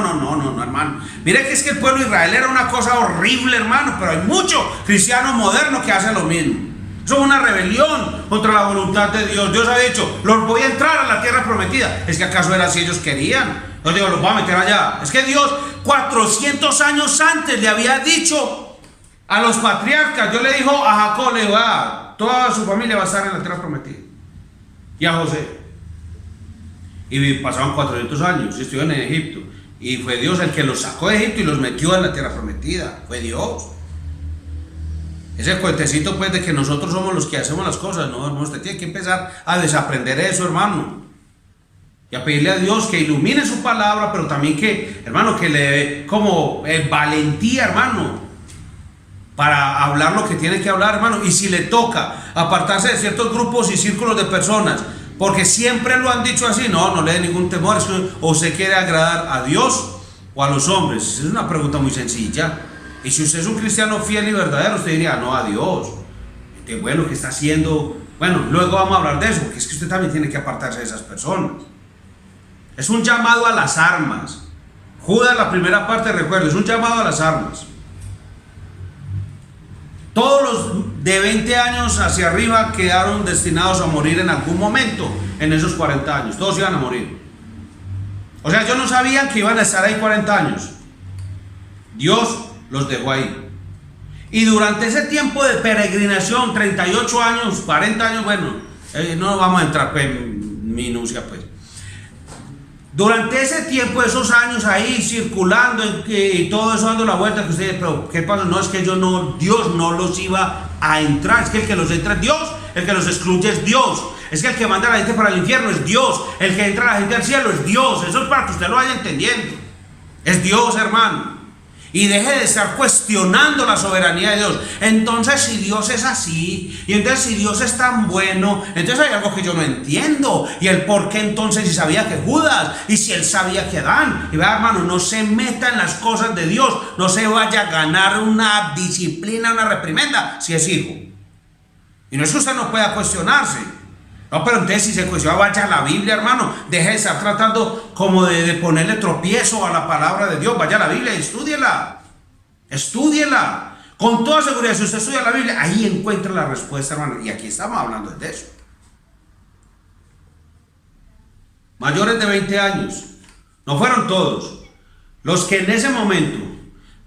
Speaker 4: hermano. Mire que es que el pueblo de Israel era una cosa horrible, hermano, pero hay muchos cristianos modernos que hacen lo mismo. Eso es una rebelión contra la voluntad de Dios. Dios ha dicho, los voy a entrar a la tierra prometida. ¿Es que acaso era así ellos querían? Yo digo, los voy a meter allá. Es que Dios 400 años antes le había dicho a los patriarcas, Dios le dijo a Jacob, le va, toda su familia va a estar en la tierra prometida. Y a José. Y pasaban 400 años y estuvieron en Egipto. Y fue Dios el que los sacó de Egipto y los metió en la tierra prometida. Fue Dios. Ese cuentecito pues de que nosotros somos los que hacemos las cosas, no, hermano, usted tiene que empezar a desaprender eso, hermano. Y a pedirle a Dios que ilumine su palabra, pero también que, hermano, que le dé como valentía, hermano, para hablar lo que tiene que hablar, hermano. Y si le toca apartarse de ciertos grupos y círculos de personas, porque siempre lo han dicho así, no le dé ningún temor, es que o se quiere agradar a Dios o a los hombres. Es una pregunta muy sencilla. Y si usted es un cristiano fiel y verdadero, usted diría, no, a Dios. Qué bueno que está haciendo. Bueno, luego vamos a hablar de eso, porque es que usted también tiene que apartarse de esas personas. Es un llamado a las armas. Judas, la primera parte, recuerda, es un llamado a las armas. Todos los de 20 años hacia arriba quedaron destinados a morir en algún momento en esos 40 años. Todos iban a morir. O sea, ellos no sabían que iban a estar ahí 40 años. Dios los dejó ahí. Y durante ese tiempo de peregrinación, 38 años, 40 años, bueno, no vamos a entrar en minucia pues. Durante ese tiempo, esos años ahí circulando y todo eso dando la vuelta, que ustedes, pero ¿qué pasa? No, es que Dios no los iba a entrar, es que el que los entra es Dios, el que los excluye es Dios, es que el que manda a la gente para el infierno es Dios, el que entra a la gente al cielo es Dios. Eso es para que usted lo vaya entendiendo. Es Dios, hermano. Y deje de estar cuestionando la soberanía de Dios. Entonces, si Dios es así, y entonces si Dios es tan bueno, entonces hay algo que yo no entiendo. Y el por qué entonces, si sabía que Judas, y si él sabía que Adán. Y vea, hermano, no se meta en las cosas de Dios, no se vaya a ganar una disciplina, una reprimenda, si es hijo. Y no es que usted no pueda cuestionarse. No, pero entonces si se cuestiona, vaya a la Biblia, hermano. Deje de estar tratando como de ponerle tropiezo a la palabra de Dios. Vaya a la Biblia y estúdiela. Estúdiela. Con toda seguridad, si usted estudia la Biblia, ahí encuentra la respuesta, hermano. Y aquí estamos hablando de eso. Mayores de 20 años. No fueron todos. Los que en ese momento,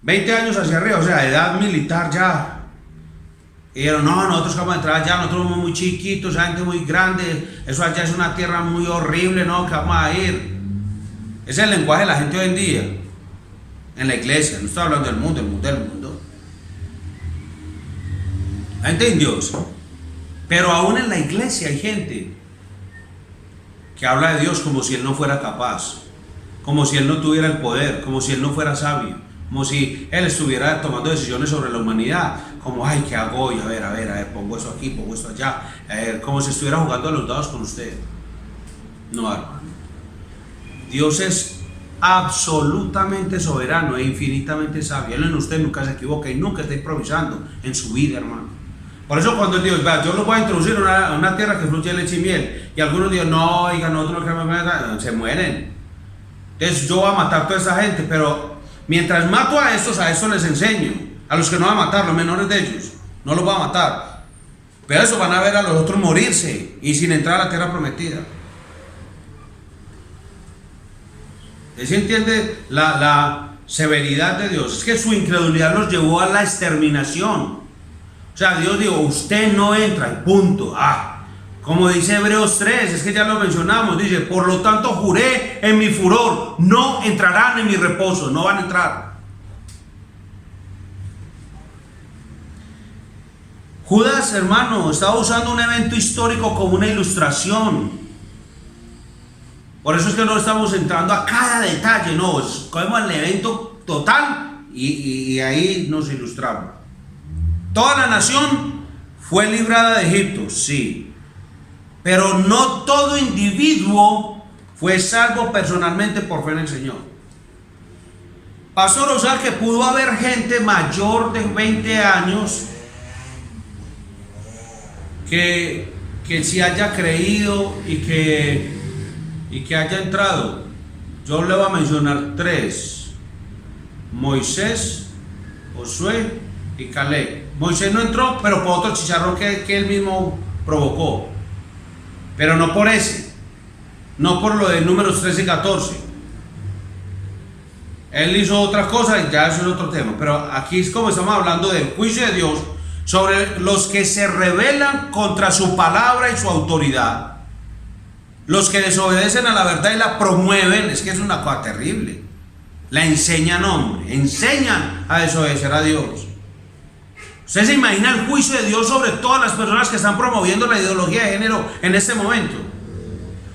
Speaker 4: 20 años hacia arriba, o sea, edad militar ya. Y dijeron, no, nosotros vamos a entrar allá, nosotros somos muy chiquitos, esa gente muy grande, eso allá es una tierra muy horrible, no, que vamos a ir. Ese es el lenguaje de la gente hoy en día, en la iglesia, no estoy hablando del mundo, el mundo del mundo. La gente en Dios. Pero aún en la iglesia hay gente que habla de Dios como si Él no fuera capaz, como si Él no tuviera el poder, como si Él no fuera sabio, como si Él estuviera tomando decisiones sobre la humanidad, como, ay, ¿qué hago hoy? A ver, pongo esto aquí, pongo esto allá, como si estuviera jugando a los dados con usted. No, hermano. Dios es absolutamente soberano e infinitamente sabio. Él en usted nunca se equivoca y nunca está improvisando en su vida, hermano. Por eso cuando Dios, vea, yo lo voy a introducir en una tierra que fluye leche y miel, y algunos dicen, no, oigan, nosotros no queremos, se mueren. Entonces yo voy a matar a toda esa gente, pero mientras mato a estos les enseño. A los que no van a matar, los menores de ellos, no los voy a matar. Pero eso van a ver a los otros morirse y sin entrar a la tierra prometida. ¿Se entiende la severidad de Dios? Es que su incredulidad los llevó a la exterminación. O sea, Dios dijo, usted no entra, y punto. Como dice Hebreos 3, es que ya lo mencionamos, dice, por lo tanto juré en mi furor, no entrarán en mi reposo, no van a entrar. Judas, hermano, estaba usando un evento histórico como una ilustración. Por eso es que no estamos entrando a cada detalle, no, cogemos el evento total y ahí nos ilustramos. Toda la nación fue librada de Egipto, sí, pero no todo individuo fue salvo personalmente por fe en el Señor. Pastor, o sea que pudo haber gente mayor de 20 años que sí haya creído y que haya entrado. Yo le voy a mencionar 3: Moisés, Josué y Caleb. Moisés no entró, pero por otro chicharrón que él mismo provocó, pero no por ese, no por lo de Números 13 y 14. Él hizo otra cosa y ya eso es otro tema, pero aquí es como estamos hablando del juicio de Dios sobre los que se rebelan contra su palabra y su autoridad, los que desobedecen a la verdad y la promueven. Es que es una cosa terrible. La enseñan, hombre, enseñan a desobedecer a Dios. ¿Usted se imagina el juicio de Dios sobre todas las personas que están promoviendo la ideología de género en este momento?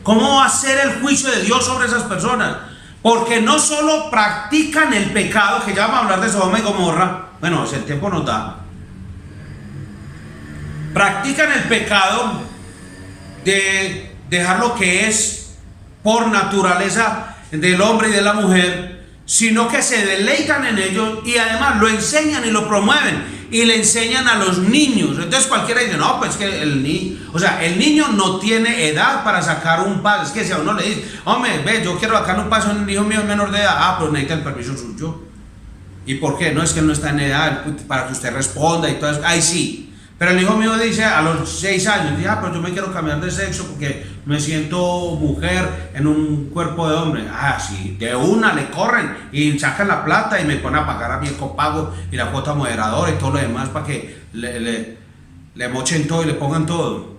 Speaker 4: ¿Cómo va a ser el juicio de Dios sobre esas personas? Porque no solo practican el pecado, que ya vamos a hablar de Sodoma y Gomorra, bueno, si el tiempo nos da, practican el pecado de dejar lo que es por naturaleza del hombre y de la mujer, sino que se deleitan en ello y además lo enseñan y lo promueven y le enseñan a los niños. Entonces cualquiera dice, no, pues que el niño no tiene edad para sacar un paso. Es que si a uno le dice, hombre, ve, yo quiero sacar un paso, un hijo mío es menor de edad, pero necesita el permiso suyo. ¿Y por qué? No, es que él no está en edad para que usted responda y todo eso. Ay, sí. Pero el hijo mío dice a los 6 años, dice, pero yo me quiero cambiar de sexo porque me siento mujer en un cuerpo de hombre. Sí, de una le corren y sacan la plata y me ponen a pagar a mí el copago y la cuota moderadora y todo lo demás para que le mochen todo y le pongan todo.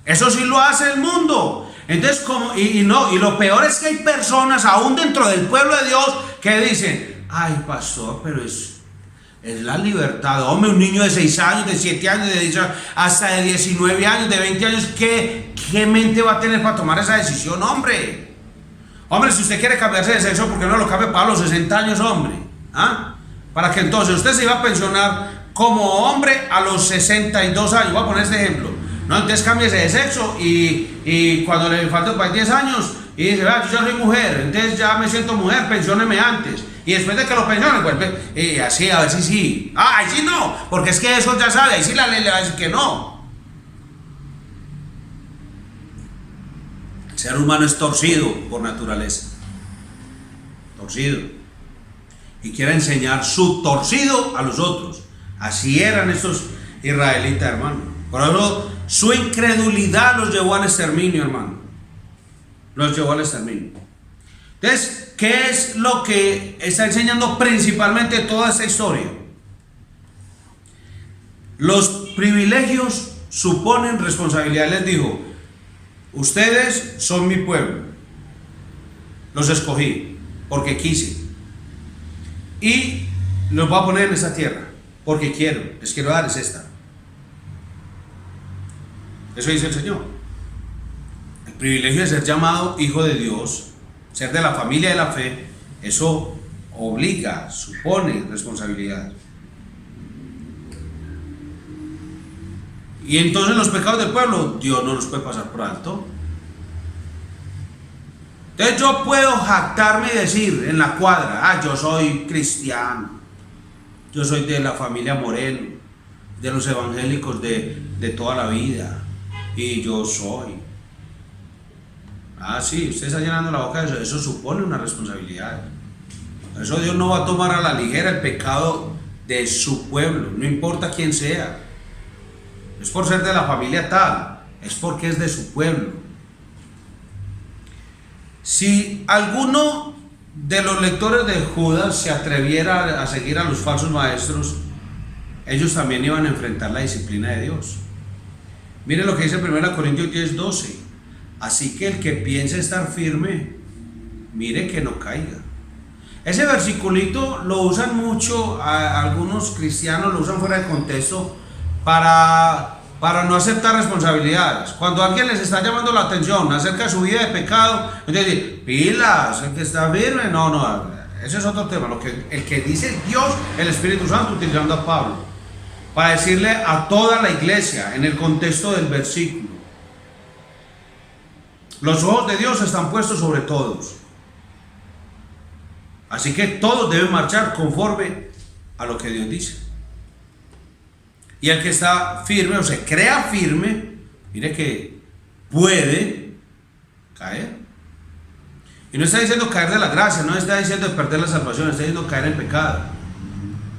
Speaker 4: Eso sí lo hace el mundo. Entonces, y lo peor es que hay personas aún dentro del pueblo de Dios que dicen, ay, pastor, pero es la libertad. Hombre, un niño de 6 años, de 7 años, de 10 años, hasta de 19 años, de 20 años, ¿qué mente va a tener para tomar esa decisión, hombre? Hombre, si usted quiere cambiarse de sexo, ¿por qué no lo cambie para los 60 años, hombre? Para que entonces usted se iba a pensionar como hombre a los 62 años. Voy a poner este ejemplo. No, entonces cámbiese de sexo y cuando le faltan 10 años y dice, yo ya soy mujer, entonces ya me siento mujer, pensióneme antes. Y después de que lo pensionen, pues así, a ver si sí. Ahí sí no, porque es que eso ya sabe, ahí sí la ley le va a decir que no. El ser humano es torcido por naturaleza. Torcido. Y quiere enseñar su torcido a los otros. Así eran estos israelitas, hermano. Por eso su incredulidad los llevó al exterminio, hermano. Los llevó al exterminio. Entonces, ¿qué es lo que está enseñando principalmente toda esta historia? Los privilegios suponen responsabilidad. Les dijo, ustedes son mi pueblo, los escogí porque quise y los voy a poner en esa tierra porque quiero, les quiero dar es esta. Eso dice el Señor. El privilegio de ser llamado hijo de Dios, ser de la familia de la fe, eso obliga, supone responsabilidad. Y entonces los pecados del pueblo, Dios no los puede pasar por alto. Entonces yo puedo jactarme y decir en la cuadra, yo soy cristiano, yo soy de la familia Moreno, de los evangélicos de toda la vida, y yo soy. Sí, usted está llenando la boca de eso, eso supone una responsabilidad. Por eso Dios no va a tomar a la ligera el pecado de su pueblo, no importa quién sea. Es por ser de la familia tal, es porque es de su pueblo. Si alguno de los lectores de Judas se atreviera a seguir a los falsos maestros, ellos también iban a enfrentar la disciplina de Dios. Miren lo que dice 1 Corintios 10:12. Así que el que piense estar firme, mire que no caiga. Ese versiculito lo usan mucho, algunos cristianos lo usan fuera de contexto para no aceptar responsabilidades. Cuando alguien les está llamando la atención acerca de su vida de pecado, entonces dicen, pilas, el que está firme, no, ese es otro tema. El que dice Dios, el Espíritu Santo, utilizando a Pablo, para decirle a toda la iglesia, en el contexto del versículo, los ojos de Dios están puestos sobre todos. Así que todos deben marchar conforme a lo que Dios dice. Y el que está firme o se crea firme, mire que puede caer. Y no está diciendo caer de la gracia, no está diciendo perder la salvación, está diciendo caer en pecado.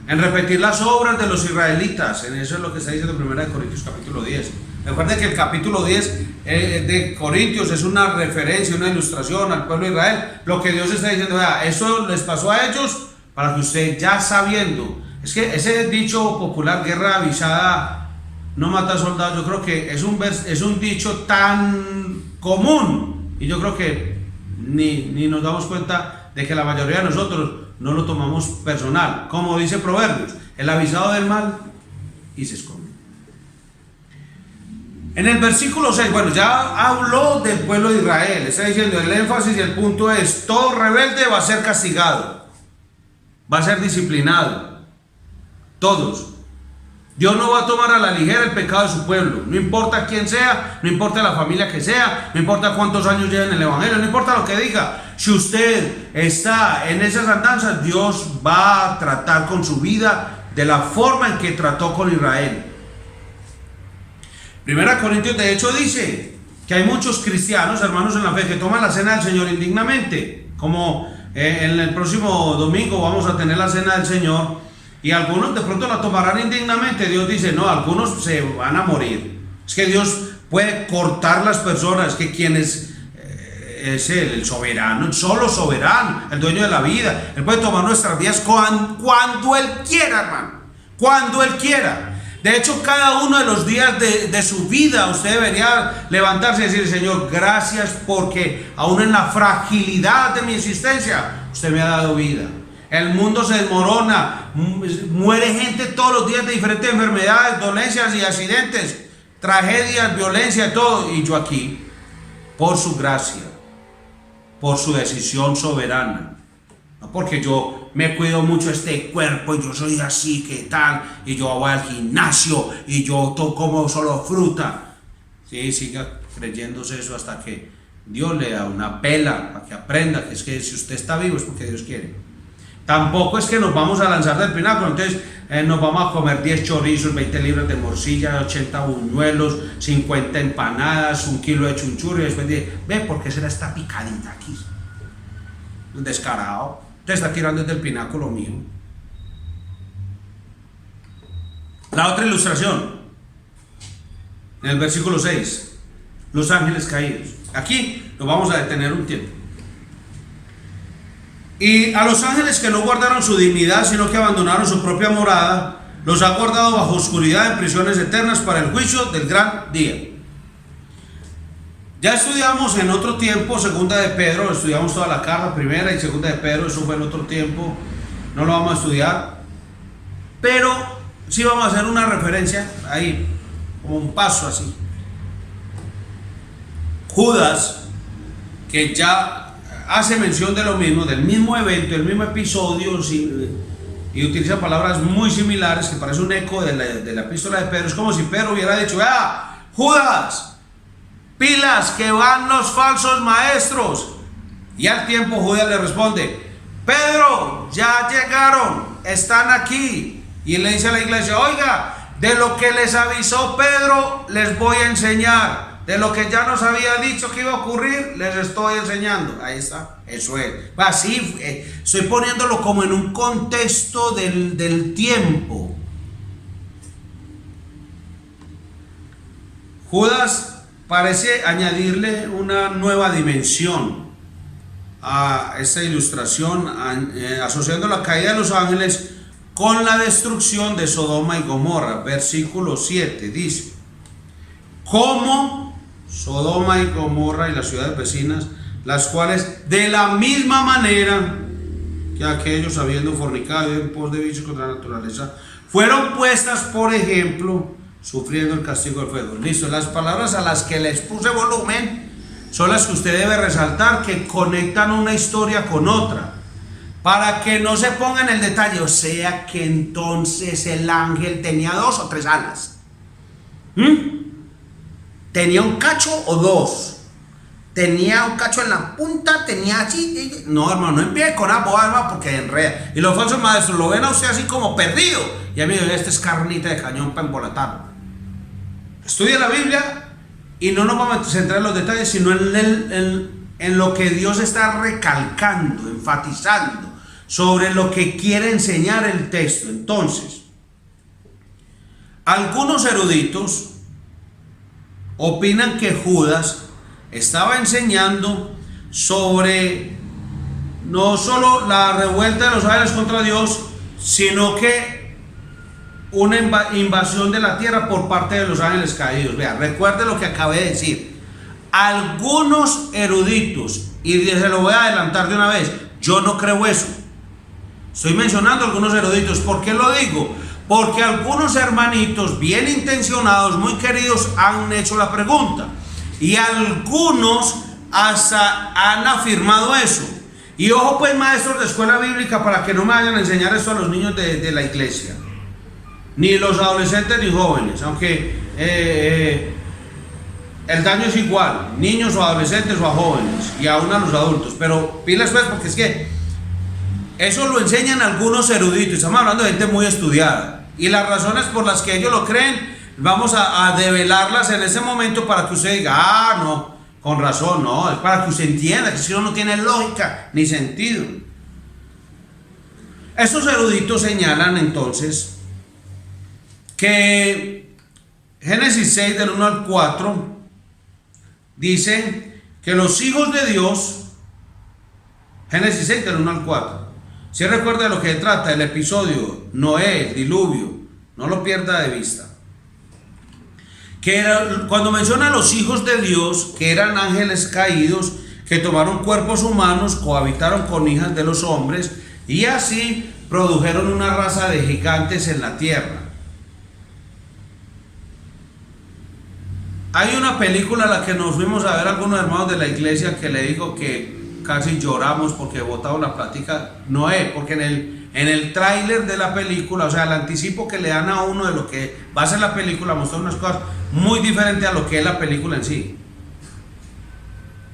Speaker 4: En repetir las obras de los israelitas, en eso es lo que está diciendo 1 Corintios capítulo 10. Recuerden que el capítulo 10 de Corintios es una referencia, una ilustración al pueblo de Israel. Lo que Dios está diciendo, eso les pasó a ellos para que usted ya sabiendo. Es que ese dicho popular, guerra avisada no mata soldados, yo creo que es un dicho tan común y yo creo que ni nos damos cuenta de que la mayoría de nosotros no lo tomamos personal. Como dice Proverbios, el avisado del mal y se esconde. En el versículo 6, bueno, ya habló del pueblo de Israel, está diciendo el énfasis y el punto es, todo rebelde va a ser castigado, va a ser disciplinado. Todos. Dios no va a tomar a la ligera el pecado de su pueblo. No importa quién sea, no importa la familia que sea, no importa cuántos años lleve en el evangelio, no importa lo que diga. Si usted está en esas andanzas, Dios va a tratar con su vida de la forma en que trató con Israel. 1 Corintios de hecho dice que hay muchos cristianos, hermanos en la fe, que toman la cena del Señor indignamente. Como en el próximo domingo vamos a tener la cena del Señor. Y algunos de pronto la tomarán indignamente. Dios dice, no, algunos se van a morir. Es que Dios puede cortar las personas, que quien es Él, el soberano, el solo soberano, el dueño de la vida. Él puede tomar nuestras vidas cuando Él quiera, hermano. Cuando Él quiera. De hecho, cada uno de los días de su vida, usted debería levantarse y decir, Señor, gracias porque aún en la fragilidad de mi existencia, usted me ha dado vida. El mundo se desmorona, muere gente todos los días de diferentes enfermedades, dolencias y accidentes, tragedias, violencia, todo. Y yo aquí, por su gracia, por su decisión soberana, no porque yo me cuido mucho este cuerpo y yo soy así, que tal, y yo voy al gimnasio y yo como solo fruta. Sí, siga creyéndose eso hasta que Dios le da una pela para que aprenda que es que si usted está vivo es porque Dios quiere. Tampoco es que nos vamos a lanzar del pináculo, entonces nos vamos a comer 10 chorizos, 20 libras de morcilla, 80 buñuelos, 50 empanadas, 1 kilo de chunchurri, y después dice, ve, ¿por qué será esta picadita aquí? Un descarado, te está tirando desde el pináculo mío. La otra ilustración, en el versículo 6, los ángeles caídos. Aquí nos vamos a detener un tiempo. Y a los ángeles que no guardaron su dignidad, sino que abandonaron su propia morada, los ha guardado bajo oscuridad en prisiones eternas para el juicio del gran día. Ya estudiamos en otro tiempo segunda de Pedro, estudiamos toda la carta, primera y segunda de Pedro, eso fue en otro tiempo, no lo vamos a estudiar, pero sí vamos a hacer una referencia ahí, como un paso así. Judas, que ya hace mención de lo mismo, del mismo evento, del mismo episodio, y utiliza palabras muy similares, que parece un eco de la epístola de Pedro. Es como si Pedro hubiera dicho: ¡ah, Judas! ¡Pilas, que van los falsos maestros! Y al tiempo Judas le responde: Pedro, ya llegaron, están aquí. Y él le dice a la iglesia: oiga, de lo que les avisó Pedro, les voy a enseñar. De lo que ya nos había dicho que iba a ocurrir, les estoy enseñando. Ahí está, eso es. Así, estoy poniéndolo como en un contexto del tiempo. Judas parece añadirle una nueva dimensión a esta ilustración, asociando la caída de los ángeles con la destrucción de Sodoma y Gomorra. Versículo 7 dice: como Sodoma y Gomorra y las ciudades vecinas, las cuales de la misma manera que aquellos, habiendo fornicado en pos de vicios contra la naturaleza, fueron puestas por ejemplo, sufriendo el castigo del fuego. Listo, las palabras a las que les puse volumen son las que usted debe resaltar, que conectan una historia con otra, para que no se ponga en el detalle. O sea que entonces el ángel tenía 2 o 3 alas. ¿Tenía un cacho o 2? ¿Tenía un cacho en la punta? ¿Tenía así? No, hermano, no empiece con abogadas, hermano, porque enreda. Y los falsos maestros lo ven a usted así como perdido. Y a mí, este es carnita de cañón para embolatarlo. Estudia la Biblia y no nos vamos a centrar en los detalles, sino en lo que Dios está recalcando, enfatizando sobre lo que quiere enseñar el texto. Entonces, algunos eruditos opinan que Judas estaba enseñando sobre no solo la revuelta de los ángeles contra Dios, sino que una invasión de la tierra por parte de los ángeles caídos. Vean, recuerde lo que acabé de decir. Algunos eruditos, y se lo voy a adelantar de una vez, yo no creo eso. Estoy mencionando algunos eruditos. ¿Por qué lo digo? Porque algunos hermanitos bien intencionados, muy queridos, han hecho la pregunta. Y algunos hasta han afirmado eso. Y ojo pues, maestros de escuela bíblica, para que no me vayan a enseñar esto a los niños de la iglesia, ni los adolescentes ni jóvenes, aunque el daño es igual, niños o adolescentes o a jóvenes, y aún a los adultos. Pero pilas pues, porque es que eso lo enseñan algunos eruditos. Estamos hablando de gente muy estudiada, y las razones por las que ellos lo creen vamos a develarlas en ese momento, para que usted diga: ah, no, con razón. No, es para que usted entienda que si no tiene lógica ni sentido. Estos eruditos señalan entonces que Génesis 6 del 1 al 4 dice que los hijos de Dios, Génesis 6 del 1 al 4, si recuerda de lo que trata el episodio Noé, el diluvio, no lo pierda de vista. Que era, cuando menciona a los hijos de Dios, que eran ángeles caídos, que tomaron cuerpos humanos, cohabitaron con hijas de los hombres, y así produjeron una raza de gigantes en la tierra. Hay una película a la que nos fuimos a ver algunos hermanos de la iglesia, que le digo que casi lloramos porque botaron la plática Noé, porque en el tráiler de la película, o sea, el anticipo que le dan a uno de lo que va a ser la película, mostrar unas cosas muy diferentes a lo que es la película en sí.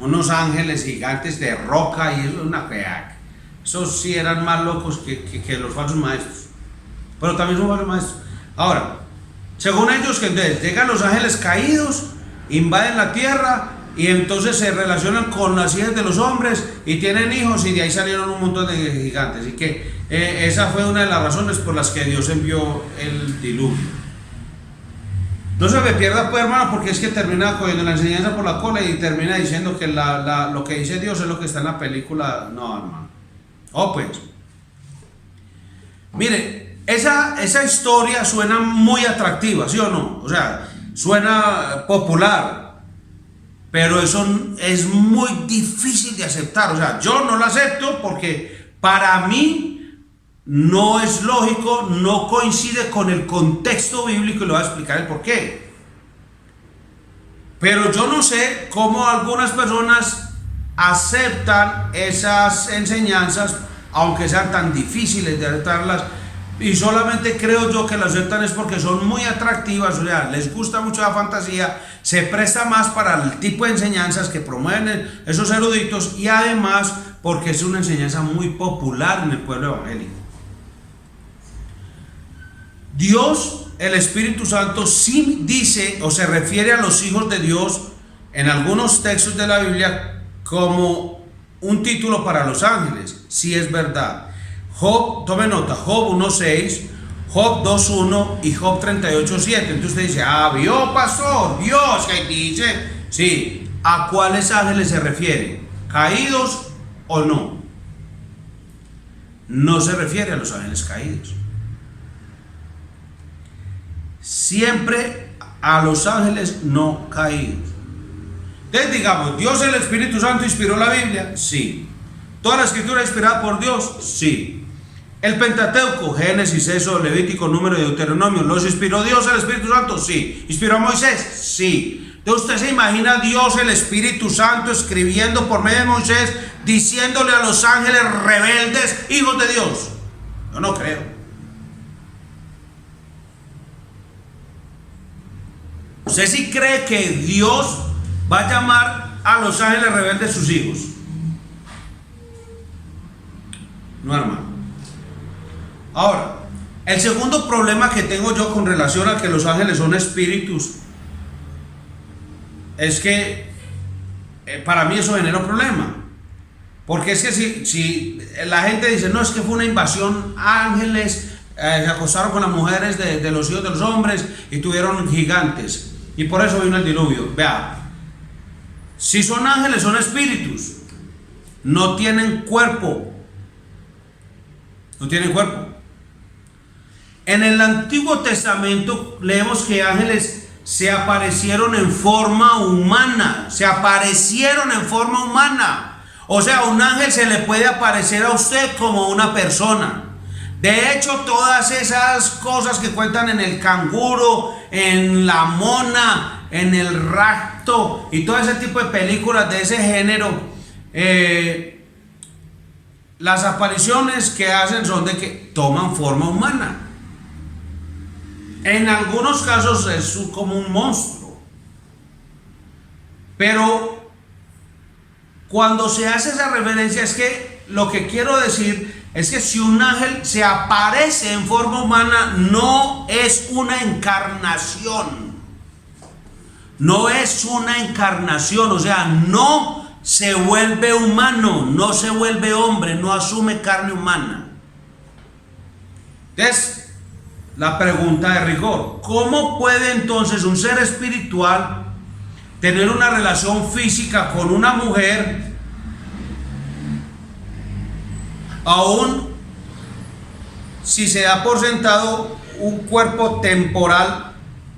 Speaker 4: Unos ángeles gigantes de roca, y eso es una fea. Esos sí eran más locos que los falsos maestros, pero también son falsos maestros. Ahora, según ellos, que entonces llegan los ángeles caídos, invaden la tierra, y entonces se relacionan con las hijas de los hombres y tienen hijos, y de ahí salieron un montón de gigantes. Y que esa fue una de las razones por las que Dios envió el diluvio. No se me pierda pues, hermano, porque es que termina cogiendo la enseñanza por la cola y termina diciendo que lo que dice Dios es lo que está en la película. No, hermano. Oh, pues. Mire, esa historia suena muy atractiva, ¿sí o no? O sea, suena popular, pero eso es muy difícil de aceptar. O sea, yo no lo acepto porque para mí no es lógico, no coincide con el contexto bíblico, y le voy a explicar el por qué. Pero yo no sé cómo algunas personas aceptan esas enseñanzas, aunque sean tan difíciles de aceptarlas, y solamente creo yo que las aceptan es porque son muy atractivas, o sea, les gusta mucho la fantasía, se presta más para el tipo de enseñanzas que promueven esos eruditos, y además porque es una enseñanza muy popular en el pueblo evangélico. Dios, el Espíritu Santo, sí dice o se refiere a los hijos de Dios en algunos textos de la Biblia como un título para los ángeles. Sí, es verdad. Job, tome nota, Job 1.6, Job 2.1 y Job 38.7. Entonces usted dice, vio, pastor, Dios que dice. Sí, ¿a cuáles ángeles se refiere? ¿Caídos o no? No se refiere a los ángeles caídos. Siempre a los ángeles no caídos. Entonces digamos, ¿Dios el Espíritu Santo inspiró la Biblia? Sí. ¿Toda la escritura es inspirada por Dios? Sí. El Pentateuco, Génesis, Éxodo, Levítico, Número y Deuteronomio, ¿los inspiró Dios el Espíritu Santo? Sí. ¿Inspiró a Moisés? Sí. Entonces usted se imagina a Dios el Espíritu Santo escribiendo por medio de Moisés, diciéndole a los ángeles rebeldes, hijos de Dios. Yo no creo. ¿Usted sí cree que Dios va a llamar a los ángeles rebeldes sus hijos? No, hermano. Ahora, el segundo problema que tengo yo con relación a que los ángeles son espíritus es que para mí eso genera un problema. Porque es que si la gente dice, no, es que fue una invasión, ángeles se acostaron con las mujeres de los hijos de los hombres y tuvieron gigantes. Y por eso vino el diluvio. Vea, si son ángeles, son espíritus. No tienen cuerpo. No tienen cuerpo. En el Antiguo Testamento leemos que ángeles se aparecieron en forma humana. Se aparecieron en forma humana. O sea, un ángel se le puede aparecer a usted como una persona. De hecho, todas esas cosas que cuentan en el canguro, en la mona, en el rapto y todo ese tipo de películas de ese género, las apariciones que hacen son de que toman forma humana. En algunos casos es como un monstruo. Pero cuando se hace esa referencia, es que lo que quiero decir es que si un ángel se aparece en forma humana, no es una encarnación. No es una encarnación, o sea, no se vuelve humano, no se vuelve hombre, no asume carne humana. Entonces, la pregunta de rigor, ¿cómo puede entonces un ser espiritual tener una relación física con una mujer, aún si se da por sentado un cuerpo temporal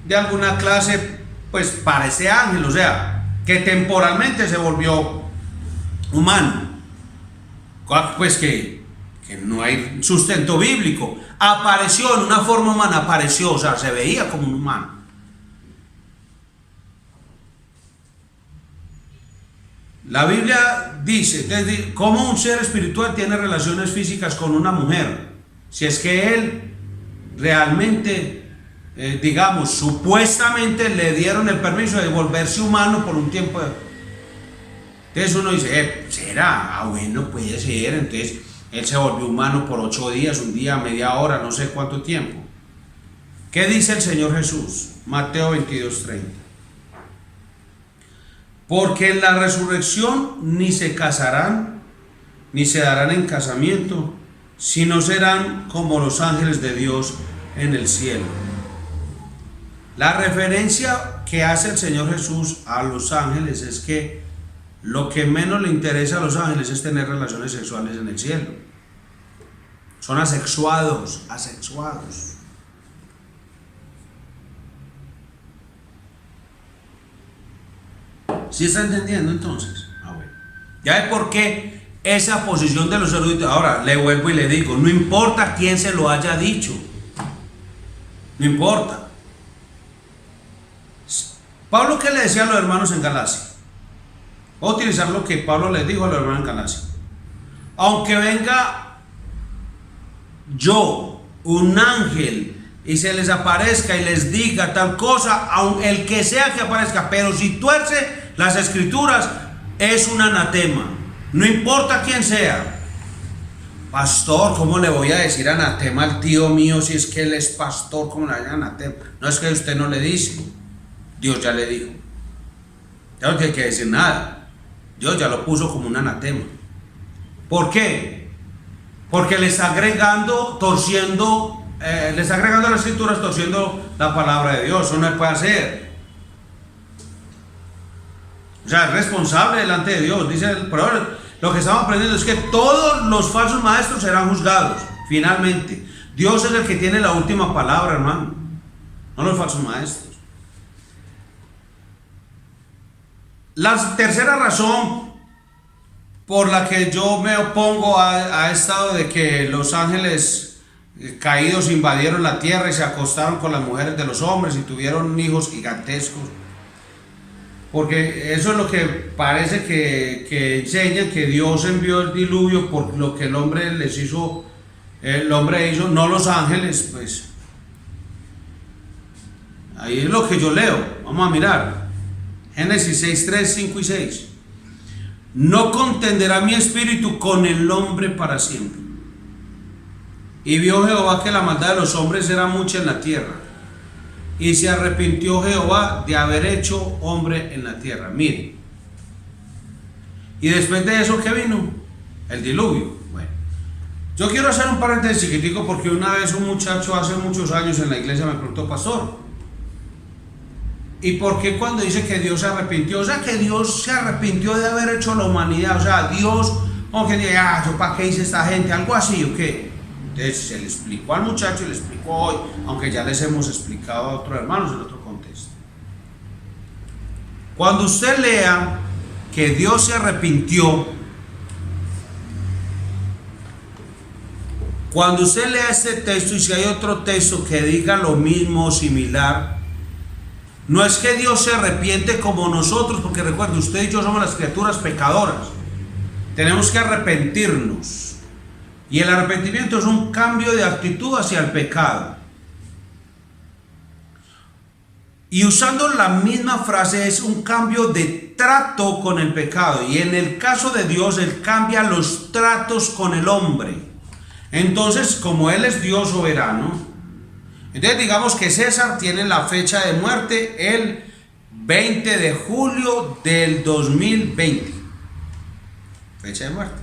Speaker 4: de alguna clase, pues para ese ángel, o sea, que temporalmente se volvió humano? Pues que no hay sustento bíblico. Apareció en una forma humana, apareció, o sea, se veía como un humano. La Biblia dice, ¿cómo un ser espiritual tiene relaciones físicas con una mujer? Si es que él realmente, digamos, supuestamente le dieron el permiso de volverse humano por un tiempo. Entonces uno dice, ¿será? Bueno, puede ser. Entonces él se volvió humano por 8 días, un día, media hora, no sé cuánto tiempo. ¿Qué dice el Señor Jesús? Mateo 22:30. Porque en la resurrección ni se casarán, ni se darán en casamiento, sino serán como los ángeles de Dios en el cielo. La referencia que hace el Señor Jesús a los ángeles es que lo que menos le interesa a los ángeles es tener relaciones sexuales en el cielo. Son asexuados, asexuados. ¿Sí está entendiendo entonces? Bueno. Ya ve por qué esa posición de los eruditos. Ahora, le vuelvo y le digo, no importa quién se lo haya dicho. No importa. Pablo, ¿qué le decía a los hermanos en Galacia? Voy a utilizar lo que Pablo les dijo a los hermanos en Galacia. Aunque venga yo, un ángel, y se les aparezca y les diga tal cosa, aun el que sea que aparezca, pero si tuerce las escrituras, es un anatema. No importa quién sea. Pastor, ¿cómo le voy a decir anatema al tío mío si es que él es pastor? ¿Cómo le llaman anatema? No es que usted no le dice. Dios ya le dijo. Ya no tiene que decir nada. Dios ya lo puso como un anatema. ¿Por qué? Porque le está agregando, torciendo, le está agregando las escrituras, torciendo la palabra de Dios. Eso no se puede hacer. O sea, es responsable delante de Dios. Dice, pero ahora, lo que estamos aprendiendo es que todos los falsos maestros serán juzgados, finalmente. Dios es el que tiene la última palabra, hermano. No los falsos maestros. La tercera razón por la que yo me opongo a esto de que los ángeles caídos invadieron la tierra y se acostaron con las mujeres de los hombres y tuvieron hijos gigantescos. Porque eso es lo que parece que enseña, que Dios envió el diluvio por lo que el hombre les hizo, no los ángeles, pues. Ahí es lo que yo leo. Vamos a mirar. Génesis 6, 3, 5 y 6. No contenderá mi espíritu con el hombre para siempre. Y vio Jehová que la maldad de los hombres era mucha en la tierra. Y se arrepintió Jehová de haber hecho hombre en la tierra. Mire. Y después de eso, ¿qué vino? El diluvio. Bueno. Yo quiero hacer un paréntesis chiquitico porque una vez un muchacho hace muchos años en la iglesia me preguntó, pastor, ¿y por qué cuando dice que Dios se arrepintió? O sea, que Dios se arrepintió de haber hecho la humanidad. O sea, Dios, como que diga, ¿yo para qué hice esta gente? Algo así, ¿o qué? Entonces se le explicó al muchacho y le explicó hoy, aunque ya les hemos explicado a otros hermanos en otro contexto. Cuando usted lea que Dios se arrepintió, cuando usted lea este texto y si hay otro texto que diga lo mismo o similar, no es que Dios se arrepiente como nosotros, porque recuerde, usted y yo somos las criaturas pecadoras. Tenemos que arrepentirnos. Y el arrepentimiento es un cambio de actitud hacia el pecado. Y usando la misma frase es un cambio de trato con el pecado. Y en el caso de Dios, Él cambia los tratos con el hombre. Entonces, como Él es Dios soberano, entonces digamos que César tiene la fecha de muerte el 20 de julio del 2020. Fecha de muerte.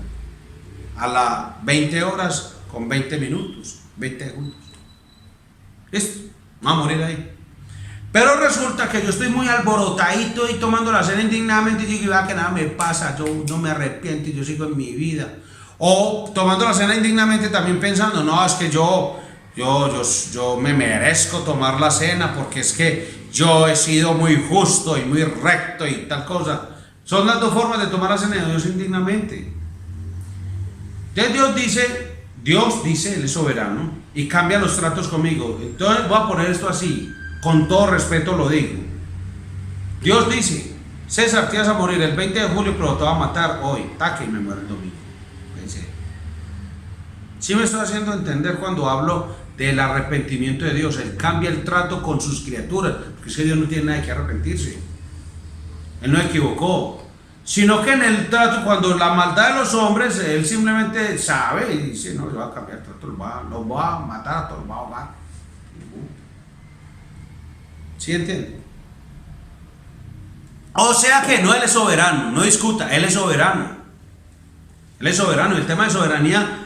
Speaker 4: A las 20 horas con 20 minutos, 20 segundos. Listo, va a morir ahí. Pero resulta que yo estoy muy alborotadito y tomando la cena indignamente y digo, que nada me pasa, yo no me arrepiento y yo sigo en mi vida. O tomando la cena indignamente también pensando, no, es que yo me merezco tomar la cena porque es que yo he sido muy justo y muy recto y tal cosa. Son las dos formas de tomar la cena de Dios indignamente. Entonces Dios dice, Él es soberano y cambia los tratos conmigo. Entonces voy a poner esto así, con todo respeto lo digo. Dios dice, César, te vas a morir el 20 de julio, pero te va a matar hoy. Taque y me muero el domingo. ¿Sí me estoy haciendo entender cuando hablo del arrepentimiento de Dios? Él cambia el trato con sus criaturas, porque es que Dios no tiene nada que arrepentirse. Él no equivocó. Sino que en el trato, cuando la maldad de los hombres, Él simplemente sabe y dice, no, yo voy a cambiar el trato, los voy a matar a todos, los voy a ahogar. ¿Sí entienden? O sea que no, Él es soberano, no discuta, Él es soberano. Él es soberano. El tema de soberanía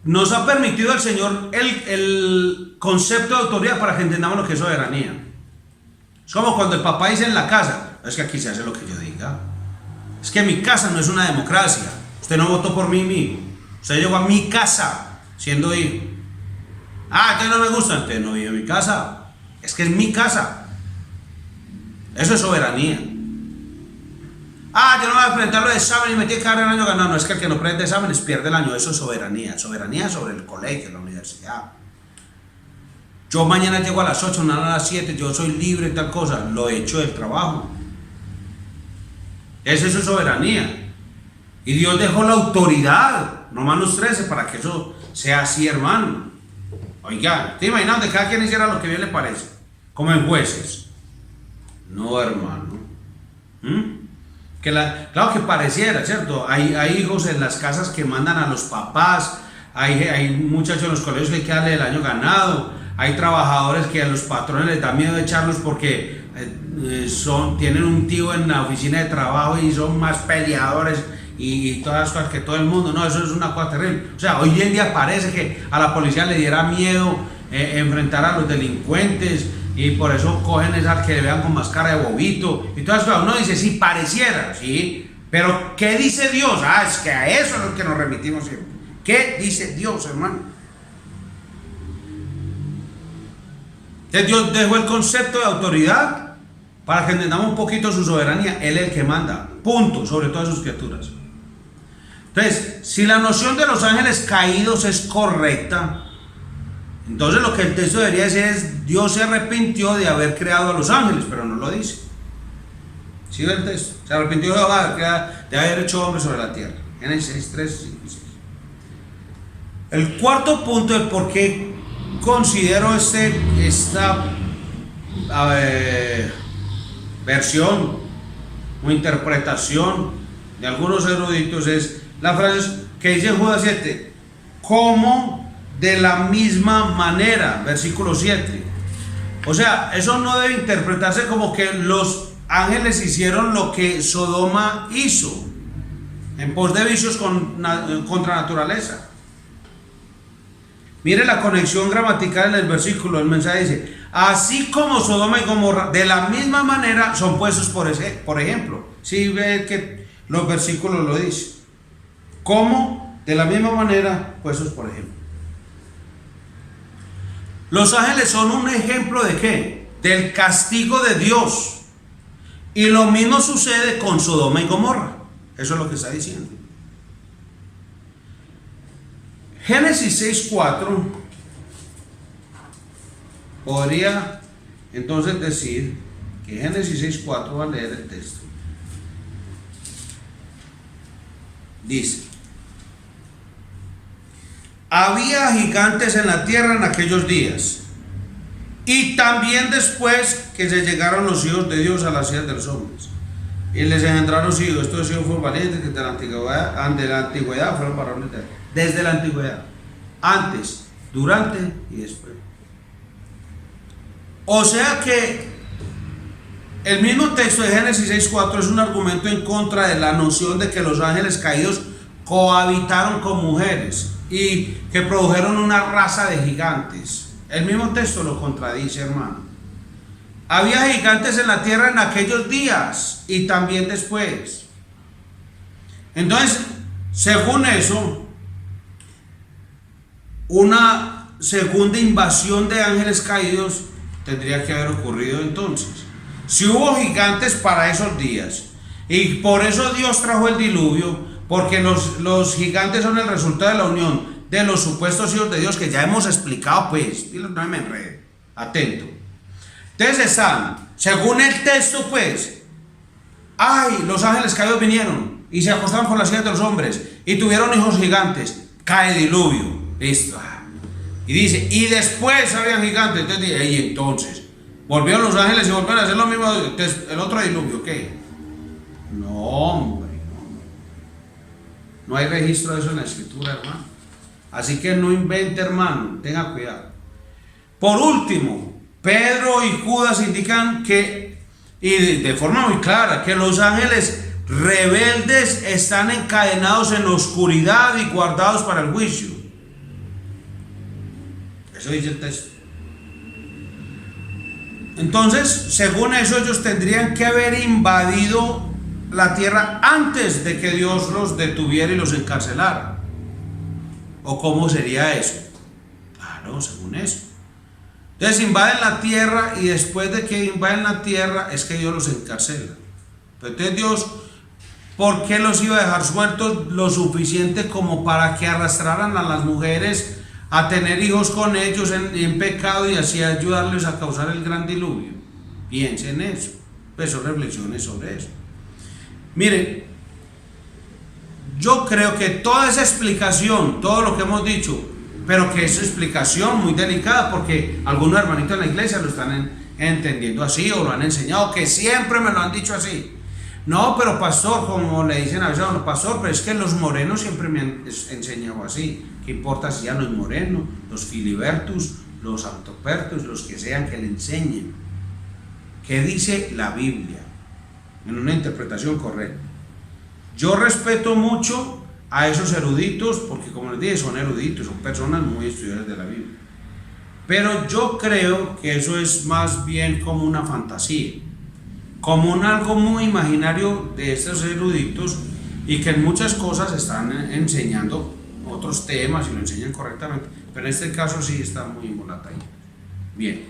Speaker 4: nos ha permitido el Señor el concepto de autoridad para que entendamos lo que es soberanía. Es como cuando el papá dice en la casa, es que aquí se hace lo que yo diga. Es que mi casa no es una democracia. Usted no votó por mí. Usted llegó a mi casa. siendo hijo. Ah, que no me gusta, entonces no vive en mi casa. Es que es mi casa. Eso es soberanía. Ah, yo no voy a enfrentar los exámenes y me tiene que dar el año ganado. No, es que el que no prende exámenes pierde el año. Eso es soberanía. Soberanía sobre el colegio, la universidad. Yo mañana llego a las 8, no a las 7, yo soy libre, tal cosa. Lo he hecho del trabajo. Esa es su soberanía. Y Dios dejó la autoridad, Romanos 13, para que eso sea así, hermano. Oiga, ¿te imaginas de cada quien hiciera lo que bien le parece? Como en jueces. No, hermano. Claro que pareciera, ¿cierto? Hay hijos en las casas que mandan a los papás, hay muchachos en los colegios que hay que darle el año ganado, hay trabajadores que a los patrones les da miedo echarlos porque tienen un tío en la oficina de trabajo y son más peleadores y todas las cosas que todo el mundo. No, eso es una cosa terrible. O sea, hoy en día parece que a la policía le diera miedo enfrentar a los delincuentes y por eso cogen esas que vean con más cara de bobito y todas las cosas. Uno dice, sí, pareciera, sí, pero ¿qué dice Dios? Ah, es que a eso es lo que nos remitimos siempre. ¿Qué dice Dios, hermano? Entonces Dios dejó el concepto de autoridad para que entendamos un poquito su soberanía. Él es el que manda, punto, sobre todas sus criaturas. Entonces, si la noción de los ángeles caídos es correcta, entonces lo que el texto debería decir es: Dios se arrepintió de haber creado a los ángeles, pero no lo dice. ¿Sí ve el texto? Se arrepintió de haber hecho hombres sobre la tierra. Génesis 3, 5 y 6. El cuarto punto de por qué considero esta versión o interpretación de algunos eruditos es la frase que dice en Judas 7, como de la misma manera, versículo 7. O sea, eso no debe interpretarse como que los ángeles hicieron lo que Sodoma hizo, en pos de vicios contra naturaleza. Mire la conexión gramatical en el versículo, el mensaje dice: así como Sodoma y Gomorra, de la misma manera son puestos por ejemplo. Si ve que los versículos lo dicen. Como de la misma manera puestos por ejemplo. Los ángeles son un ejemplo de ¿qué? Del castigo de Dios. Y lo mismo sucede con Sodoma y Gomorra. Eso es lo que está diciendo. Génesis 6:4 podría entonces decir que Génesis 6:4, va a leer el texto. Dice: había gigantes en la tierra en aquellos días, y también después que se llegaron los hijos de Dios a las hijas de los hombres, y les engendraron los hijos. Estos hijos fueron valientes que de la antigüedad fueron varones desde la antigüedad, antes, durante y después. O sea que el mismo texto de Génesis 6:4 es un argumento en contra de la noción de que los ángeles caídos cohabitaron con mujeres y que produjeron una raza de gigantes. El mismo texto lo contradice, hermano. Había gigantes en la tierra en aquellos días y también después. Entonces, según eso, una segunda invasión de ángeles caídos tendría que haber ocurrido entonces. Si hubo gigantes para esos días, y por eso Dios trajo el diluvio, porque los gigantes son el resultado de la unión de los supuestos hijos de Dios, que ya hemos explicado, pues, no me enrede, atento. Entonces están, según el texto, pues, los ángeles caídos vinieron y se acostaron con las hijas de los hombres y tuvieron hijos gigantes, cae diluvio, listo. Y dice, y después habían gigantes. Entonces volvieron los ángeles y volvieron a hacer lo mismo. Entonces, el otro diluvio, ¿qué? No, hombre, no hay registro de eso en la escritura, hermano. Así que no invente, hermano, tenga cuidado. Por último, Pedro y Judas indican que, y de forma muy clara, que los ángeles rebeldes están encadenados en la oscuridad y guardados para el juicio. Eso dice el texto. Entonces, según eso, ellos tendrían que haber invadido la tierra antes de que Dios los detuviera y los encarcelara. ¿O cómo sería eso? Claro, según eso. Entonces invaden la tierra y después de que invaden la tierra es que Dios los encarcela. Pero entonces Dios, ¿por qué los iba a dejar sueltos lo suficiente como para que arrastraran a las mujeres a tener hijos con ellos en pecado y así ayudarles a causar el gran diluvio? Piensen en eso, pues son reflexiones sobre eso. Miren, yo creo que toda esa explicación, todo lo que hemos dicho, pero que es explicación muy delicada porque algunos hermanitos en la iglesia lo están entendiendo así o lo han enseñado, que siempre me lo han dicho así. No, pero pastor, como le dicen a veces a uno, pastor, pero es que los morenos siempre me han enseñado así. ¿Qué importa si ya los morenos, los filibertus, los autopertus, los que sean que le enseñen? ¿Qué dice la Biblia? En una interpretación correcta. Yo respeto mucho a esos eruditos, porque como les dije, son eruditos, son personas muy estudiadas de la Biblia. Pero yo creo que eso es más bien como una fantasía, como algo muy imaginario de estos eruditos y que en muchas cosas están enseñando otros temas y lo enseñan correctamente, pero en este caso sí está muy embolatado. Bien,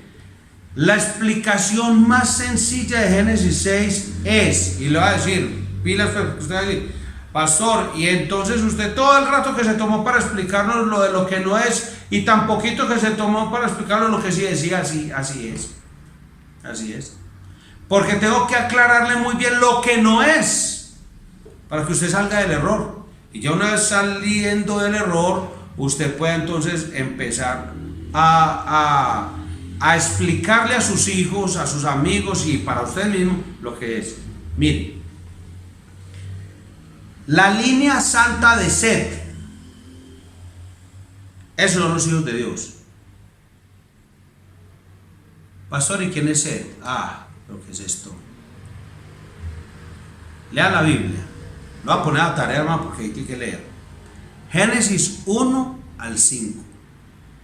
Speaker 4: la explicación más sencilla de Génesis 6 es, y le voy a decir, pilas, usted va a decir, pastor, y entonces usted todo el rato que se tomó para explicarnos lo de lo que no es y tan poquito que se tomó para explicarnos lo que sí decía, así es. Porque tengo que aclararle muy bien lo que no es, para que usted salga del error. Y ya una vez saliendo del error, usted puede entonces empezar a explicarle a sus hijos, a sus amigos y para usted mismo lo que es. Mire, la línea santa de Set, esos son los hijos de Dios. Pastor, ¿y quién es Set? ¿Pero qué es esto? Lea la Biblia. Lo voy a poner a tarea, hermano, porque hay que leer. Génesis 1 al 5.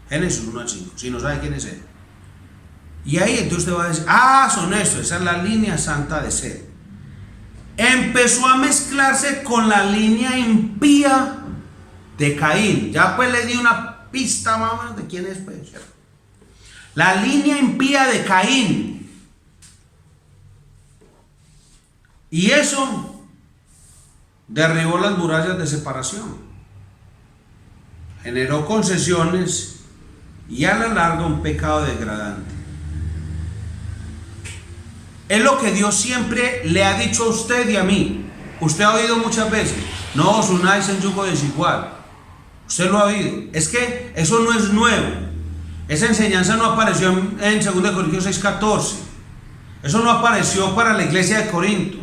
Speaker 4: Génesis 1 al 5. Si no sabe quién es Set. Y ahí entonces usted va a decir, son estos, esa es la línea santa de Set. Empezó a mezclarse con la línea impía de Caín. Ya pues le di una pista más o menos de quién es, pues. La línea impía de Caín. Y eso derribó las murallas de separación, generó concesiones y a la larga un pecado degradante. Es lo que Dios siempre le ha dicho a usted y a mí. Usted ha oído muchas veces, no os unáis en yugo desigual. Usted lo ha oído. Es que eso no es nuevo. Esa enseñanza no apareció en 2 Corintios 6:14. Eso no apareció para la iglesia de Corinto.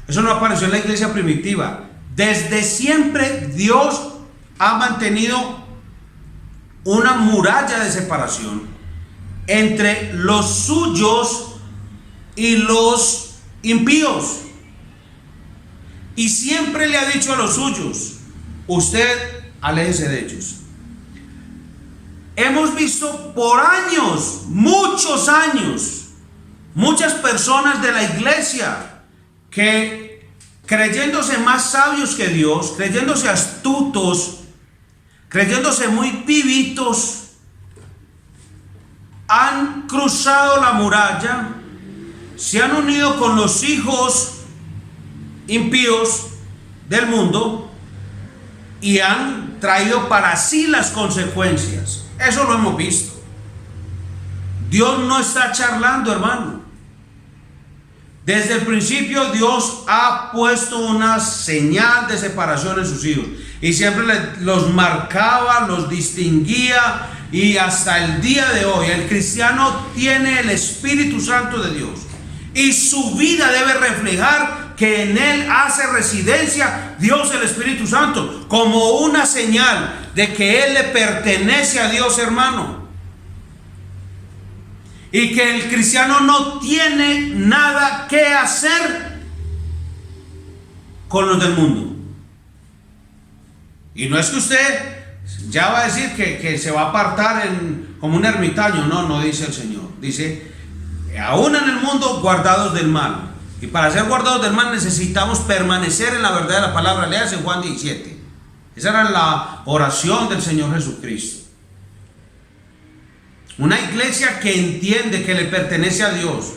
Speaker 4: Eso no apareció en la iglesia primitiva. Desde siempre Dios ha mantenido una muralla de separación entre los suyos y los impíos. Y siempre le ha dicho a los suyos, usted aléjese de ellos. Hemos visto por años, muchos años, muchas personas de la iglesia que creyéndose más sabios que Dios, creyéndose astutos, creyéndose muy vivitos, han cruzado la muralla, se han unido con los hijos impíos del mundo y han traído para sí las consecuencias. Eso lo hemos visto. Dios no está charlando, hermano. Desde el principio Dios ha puesto una señal de separación en sus hijos y siempre los marcaba, los distinguía, y hasta el día de hoy el cristiano tiene el Espíritu Santo de Dios y su vida debe reflejar que en él hace residencia Dios, el Espíritu Santo, como una señal de que él le pertenece a Dios, hermano. Y que el cristiano no tiene nada que hacer con los del mundo. Y no es que usted ya va a decir que se va a apartar como un ermitaño. No dice el Señor. Dice, aún en el mundo guardados del mal. Y para ser guardados del mal necesitamos permanecer en la verdad de la palabra. Léase Juan 17. Esa era la oración del Señor Jesucristo. Una iglesia que entiende que le pertenece a Dios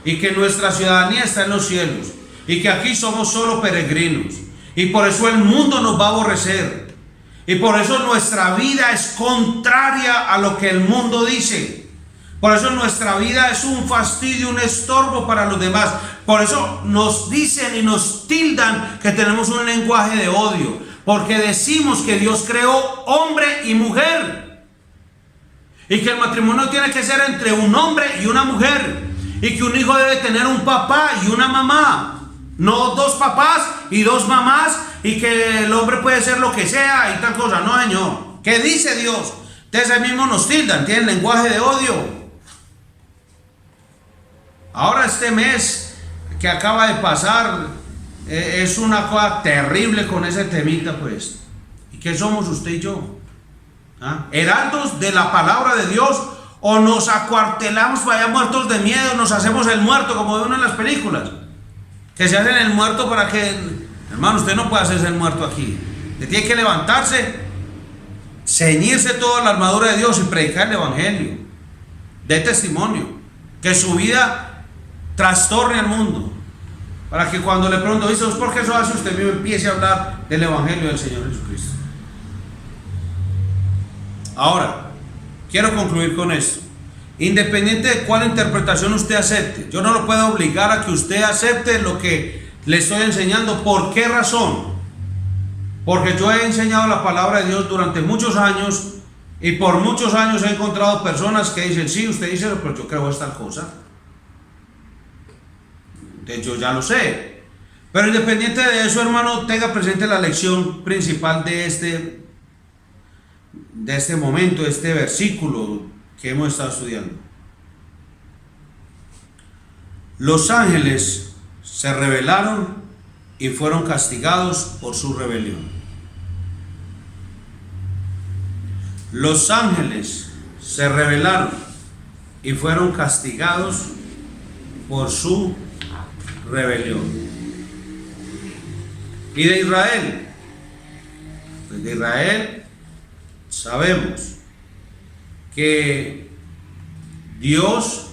Speaker 4: y que nuestra ciudadanía está en los cielos y que aquí somos solo peregrinos, y por eso el mundo nos va a aborrecer, y por eso nuestra vida es contraria a lo que el mundo dice. Por eso nuestra vida es un fastidio, un estorbo para los demás. Por eso nos dicen y nos tildan que tenemos un lenguaje de odio, porque decimos que Dios creó hombre y mujer, y que el matrimonio tiene que ser entre un hombre y una mujer, y que un hijo debe tener un papá y una mamá, no dos papás y dos mamás, y que el hombre puede ser lo que sea y tal cosa. No, Señor. ¿Qué dice Dios? Ustedes ahí mismo nos tildan, tienen lenguaje de odio. Ahora este mes que acaba de pasar es una cosa terrible con ese temita, pues. ¿Y qué somos usted y yo? ¿Ah? ¿Heraldos de la palabra de Dios? ¿O nos acuartelamos para allá muertos de miedo, nos hacemos el muerto como ve uno en las películas? Que se hacen el muerto para que... Hermano, usted no puede hacerse el muerto aquí. Usted tiene que levantarse, ceñirse toda la armadura de Dios y predicar el evangelio. De testimonio. Que su vida trastorne al mundo. Para que cuando le pregunto, dice, ¿por qué eso hace usted mismo? Empiece a hablar del evangelio del Señor Jesucristo. Ahora, quiero concluir con esto. Independiente de cuál interpretación usted acepte, yo no lo puedo obligar a que usted acepte lo que le estoy enseñando. ¿Por qué razón? Porque yo he enseñado la palabra de Dios durante muchos años, y por muchos años he encontrado personas que dicen, sí, usted dice, pero yo creo esta cosa. De hecho, ya lo sé. Pero independiente de eso, hermano, tenga presente la lección principal de este momento, de este versículo que hemos estado estudiando. Los ángeles se rebelaron y fueron castigados por su rebelión. Los ángeles se rebelaron y fueron castigados por su rebelión. ¿Y de Israel? Pues de Israel sabemos que Dios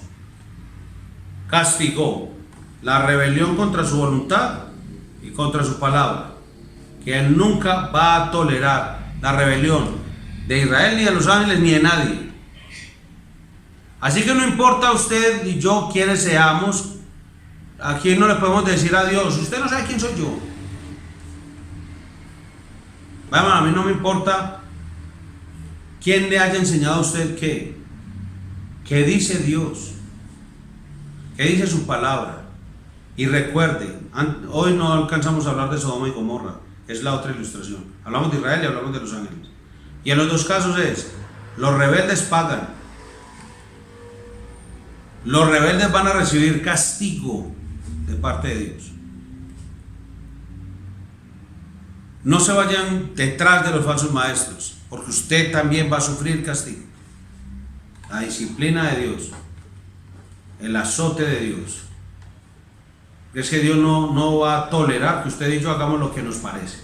Speaker 4: castigó la rebelión contra su voluntad y contra su palabra, que Él nunca va a tolerar la rebelión de Israel, ni de los ángeles, ni de nadie. Así que no importa usted y yo quiénes seamos, a quién no le podemos decir a Dios, usted no sabe quién soy yo. Bueno, a mí no me importa quién le haya enseñado a usted qué dice Dios, qué dice su palabra. Y recuerde, hoy no alcanzamos a hablar de Sodoma y Gomorra, es la otra ilustración. Hablamos de Israel y hablamos de los ángeles. Y en los dos casos los rebeldes pagan. Los rebeldes van a recibir castigo de parte de Dios. No se vayan detrás de los falsos maestros, porque usted también va a sufrir castigo. La disciplina de Dios, el azote de Dios. Es que Dios no va a tolerar que usted y yo hagamos lo que nos parece.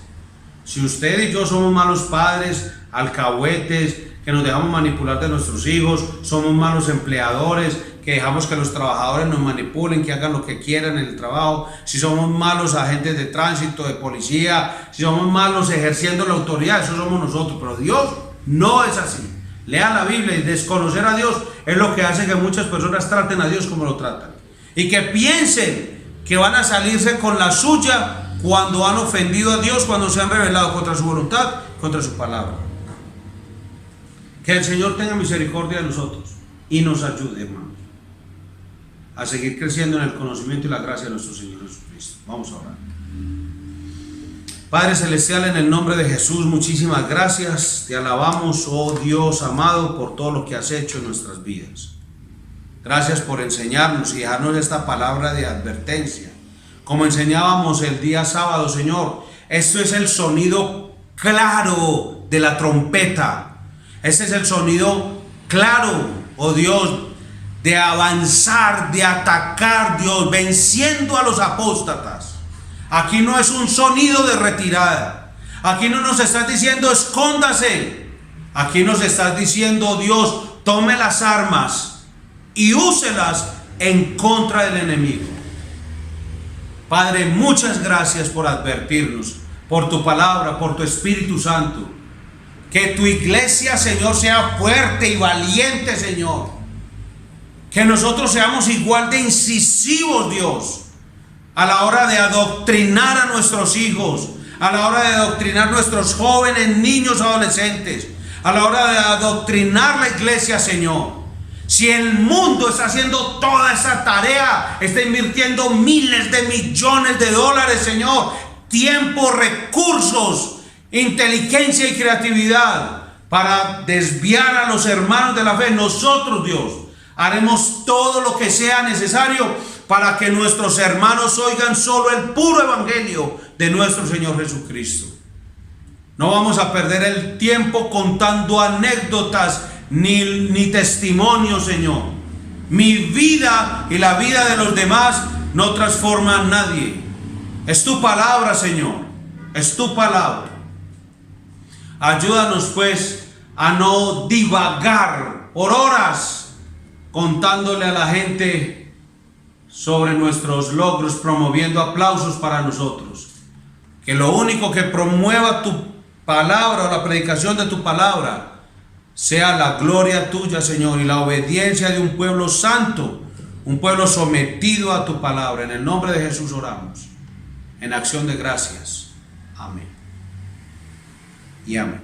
Speaker 4: Si usted y yo somos malos padres, alcahuetes, que nos dejamos manipular de nuestros hijos, somos malos empleadores, que dejamos que los trabajadores nos manipulen, que hagan lo que quieran en el trabajo, si somos malos agentes de tránsito, de policía, si somos malos ejerciendo la autoridad, eso somos nosotros. Pero Dios no es así. Lea la Biblia, y desconocer a Dios es lo que hace que muchas personas traten a Dios como lo tratan, y que piensen que van a salirse con la suya cuando han ofendido a Dios, cuando se han rebelado contra su voluntad, contra su palabra. Que el Señor tenga misericordia de nosotros y nos ayude, hermanos, a seguir creciendo en el conocimiento y la gracia de nuestro Señor Jesucristo. Vamos a orar. Padre Celestial, en el nombre de Jesús, muchísimas gracias. Te alabamos, oh Dios amado, por todo lo que has hecho en nuestras vidas. Gracias por enseñarnos y dejarnos esta palabra de advertencia. Como enseñábamos el día sábado, Señor, esto es el sonido claro de la trompeta. Ese es el sonido claro, oh Dios, de avanzar, de atacar, Dios, venciendo a los apóstatas. Aquí no es un sonido de retirada. Aquí no nos estás diciendo escóndase. Aquí nos estás diciendo, Dios, tome las armas y úselas en contra del enemigo. Padre, muchas gracias por advertirnos, por tu palabra, por tu Espíritu Santo. Que tu iglesia, Señor, sea fuerte y valiente, Señor. Que nosotros seamos igual de incisivos, Dios, a la hora de adoctrinar a nuestros hijos, a la hora de adoctrinar a nuestros jóvenes, niños, adolescentes, a la hora de adoctrinar la iglesia, Señor. Si el mundo está haciendo toda esa tarea, está invirtiendo miles de millones de dólares, Señor, tiempo, recursos, inteligencia y creatividad para desviar a los hermanos de la fe, nosotros, Dios, haremos todo lo que sea necesario para que nuestros hermanos oigan solo el puro evangelio de nuestro Señor Jesucristo. No vamos a perder el tiempo contando anécdotas ni testimonios, Señor. Mi vida y la vida de los demás no transforma a nadie. Es tu palabra, Señor. Es tu palabra. Ayúdanos pues a no divagar por horas contándole a la gente sobre nuestros logros, promoviendo aplausos para nosotros. Que lo único que promueva tu palabra o la predicación de tu palabra sea la gloria tuya, Señor, y la obediencia de un pueblo santo, un pueblo sometido a tu palabra. En el nombre de Jesús oramos, en acción de gracias. Amén y amén.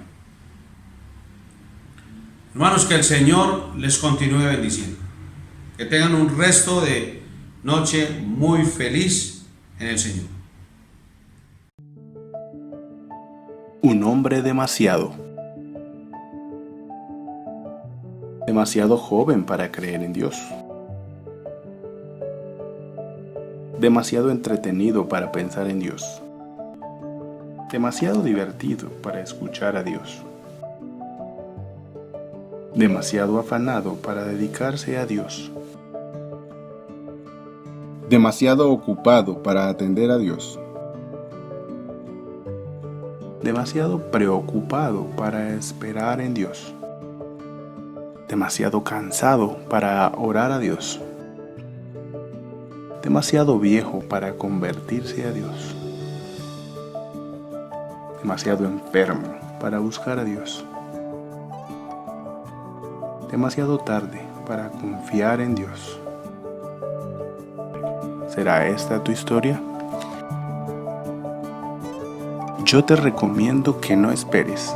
Speaker 4: Hermanos, que el Señor les continúe bendiciendo. Que tengan un resto de noche muy feliz en el Señor.
Speaker 5: Un hombre demasiado joven para creer en Dios, demasiado entretenido para pensar en Dios, demasiado divertido para escuchar a Dios, demasiado afanado para dedicarse a Dios, demasiado ocupado para atender a Dios, demasiado preocupado para esperar en Dios, demasiado cansado para orar a Dios, demasiado viejo para convertirse a Dios, demasiado enfermo para buscar a Dios, demasiado tarde para confiar en Dios. ¿Será esta tu historia? Yo te recomiendo que no esperes,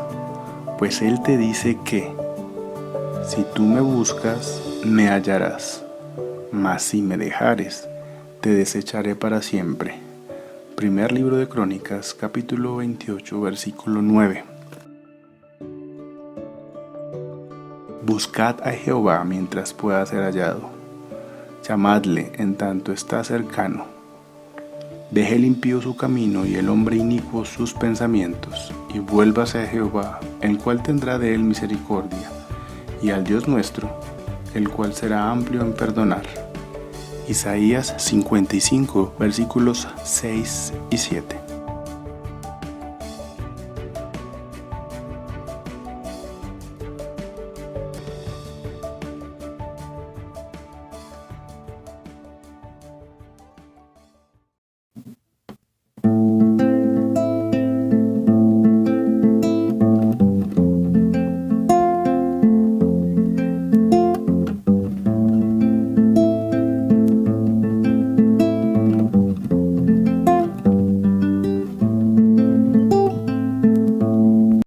Speaker 5: pues Él te dice que si tú me buscas, me hallarás, mas si me dejares, te desecharé para siempre. Primer libro de Crónicas, capítulo 28, versículo 9. Buscad a Jehová mientras pueda ser hallado. Llamadle en tanto está cercano. Deje el impío su camino y el hombre inicuo sus pensamientos, y vuélvase a Jehová, el cual tendrá de él misericordia, y al Dios nuestro, el cual será amplio en perdonar. Isaías 55, versículos 6 y 7.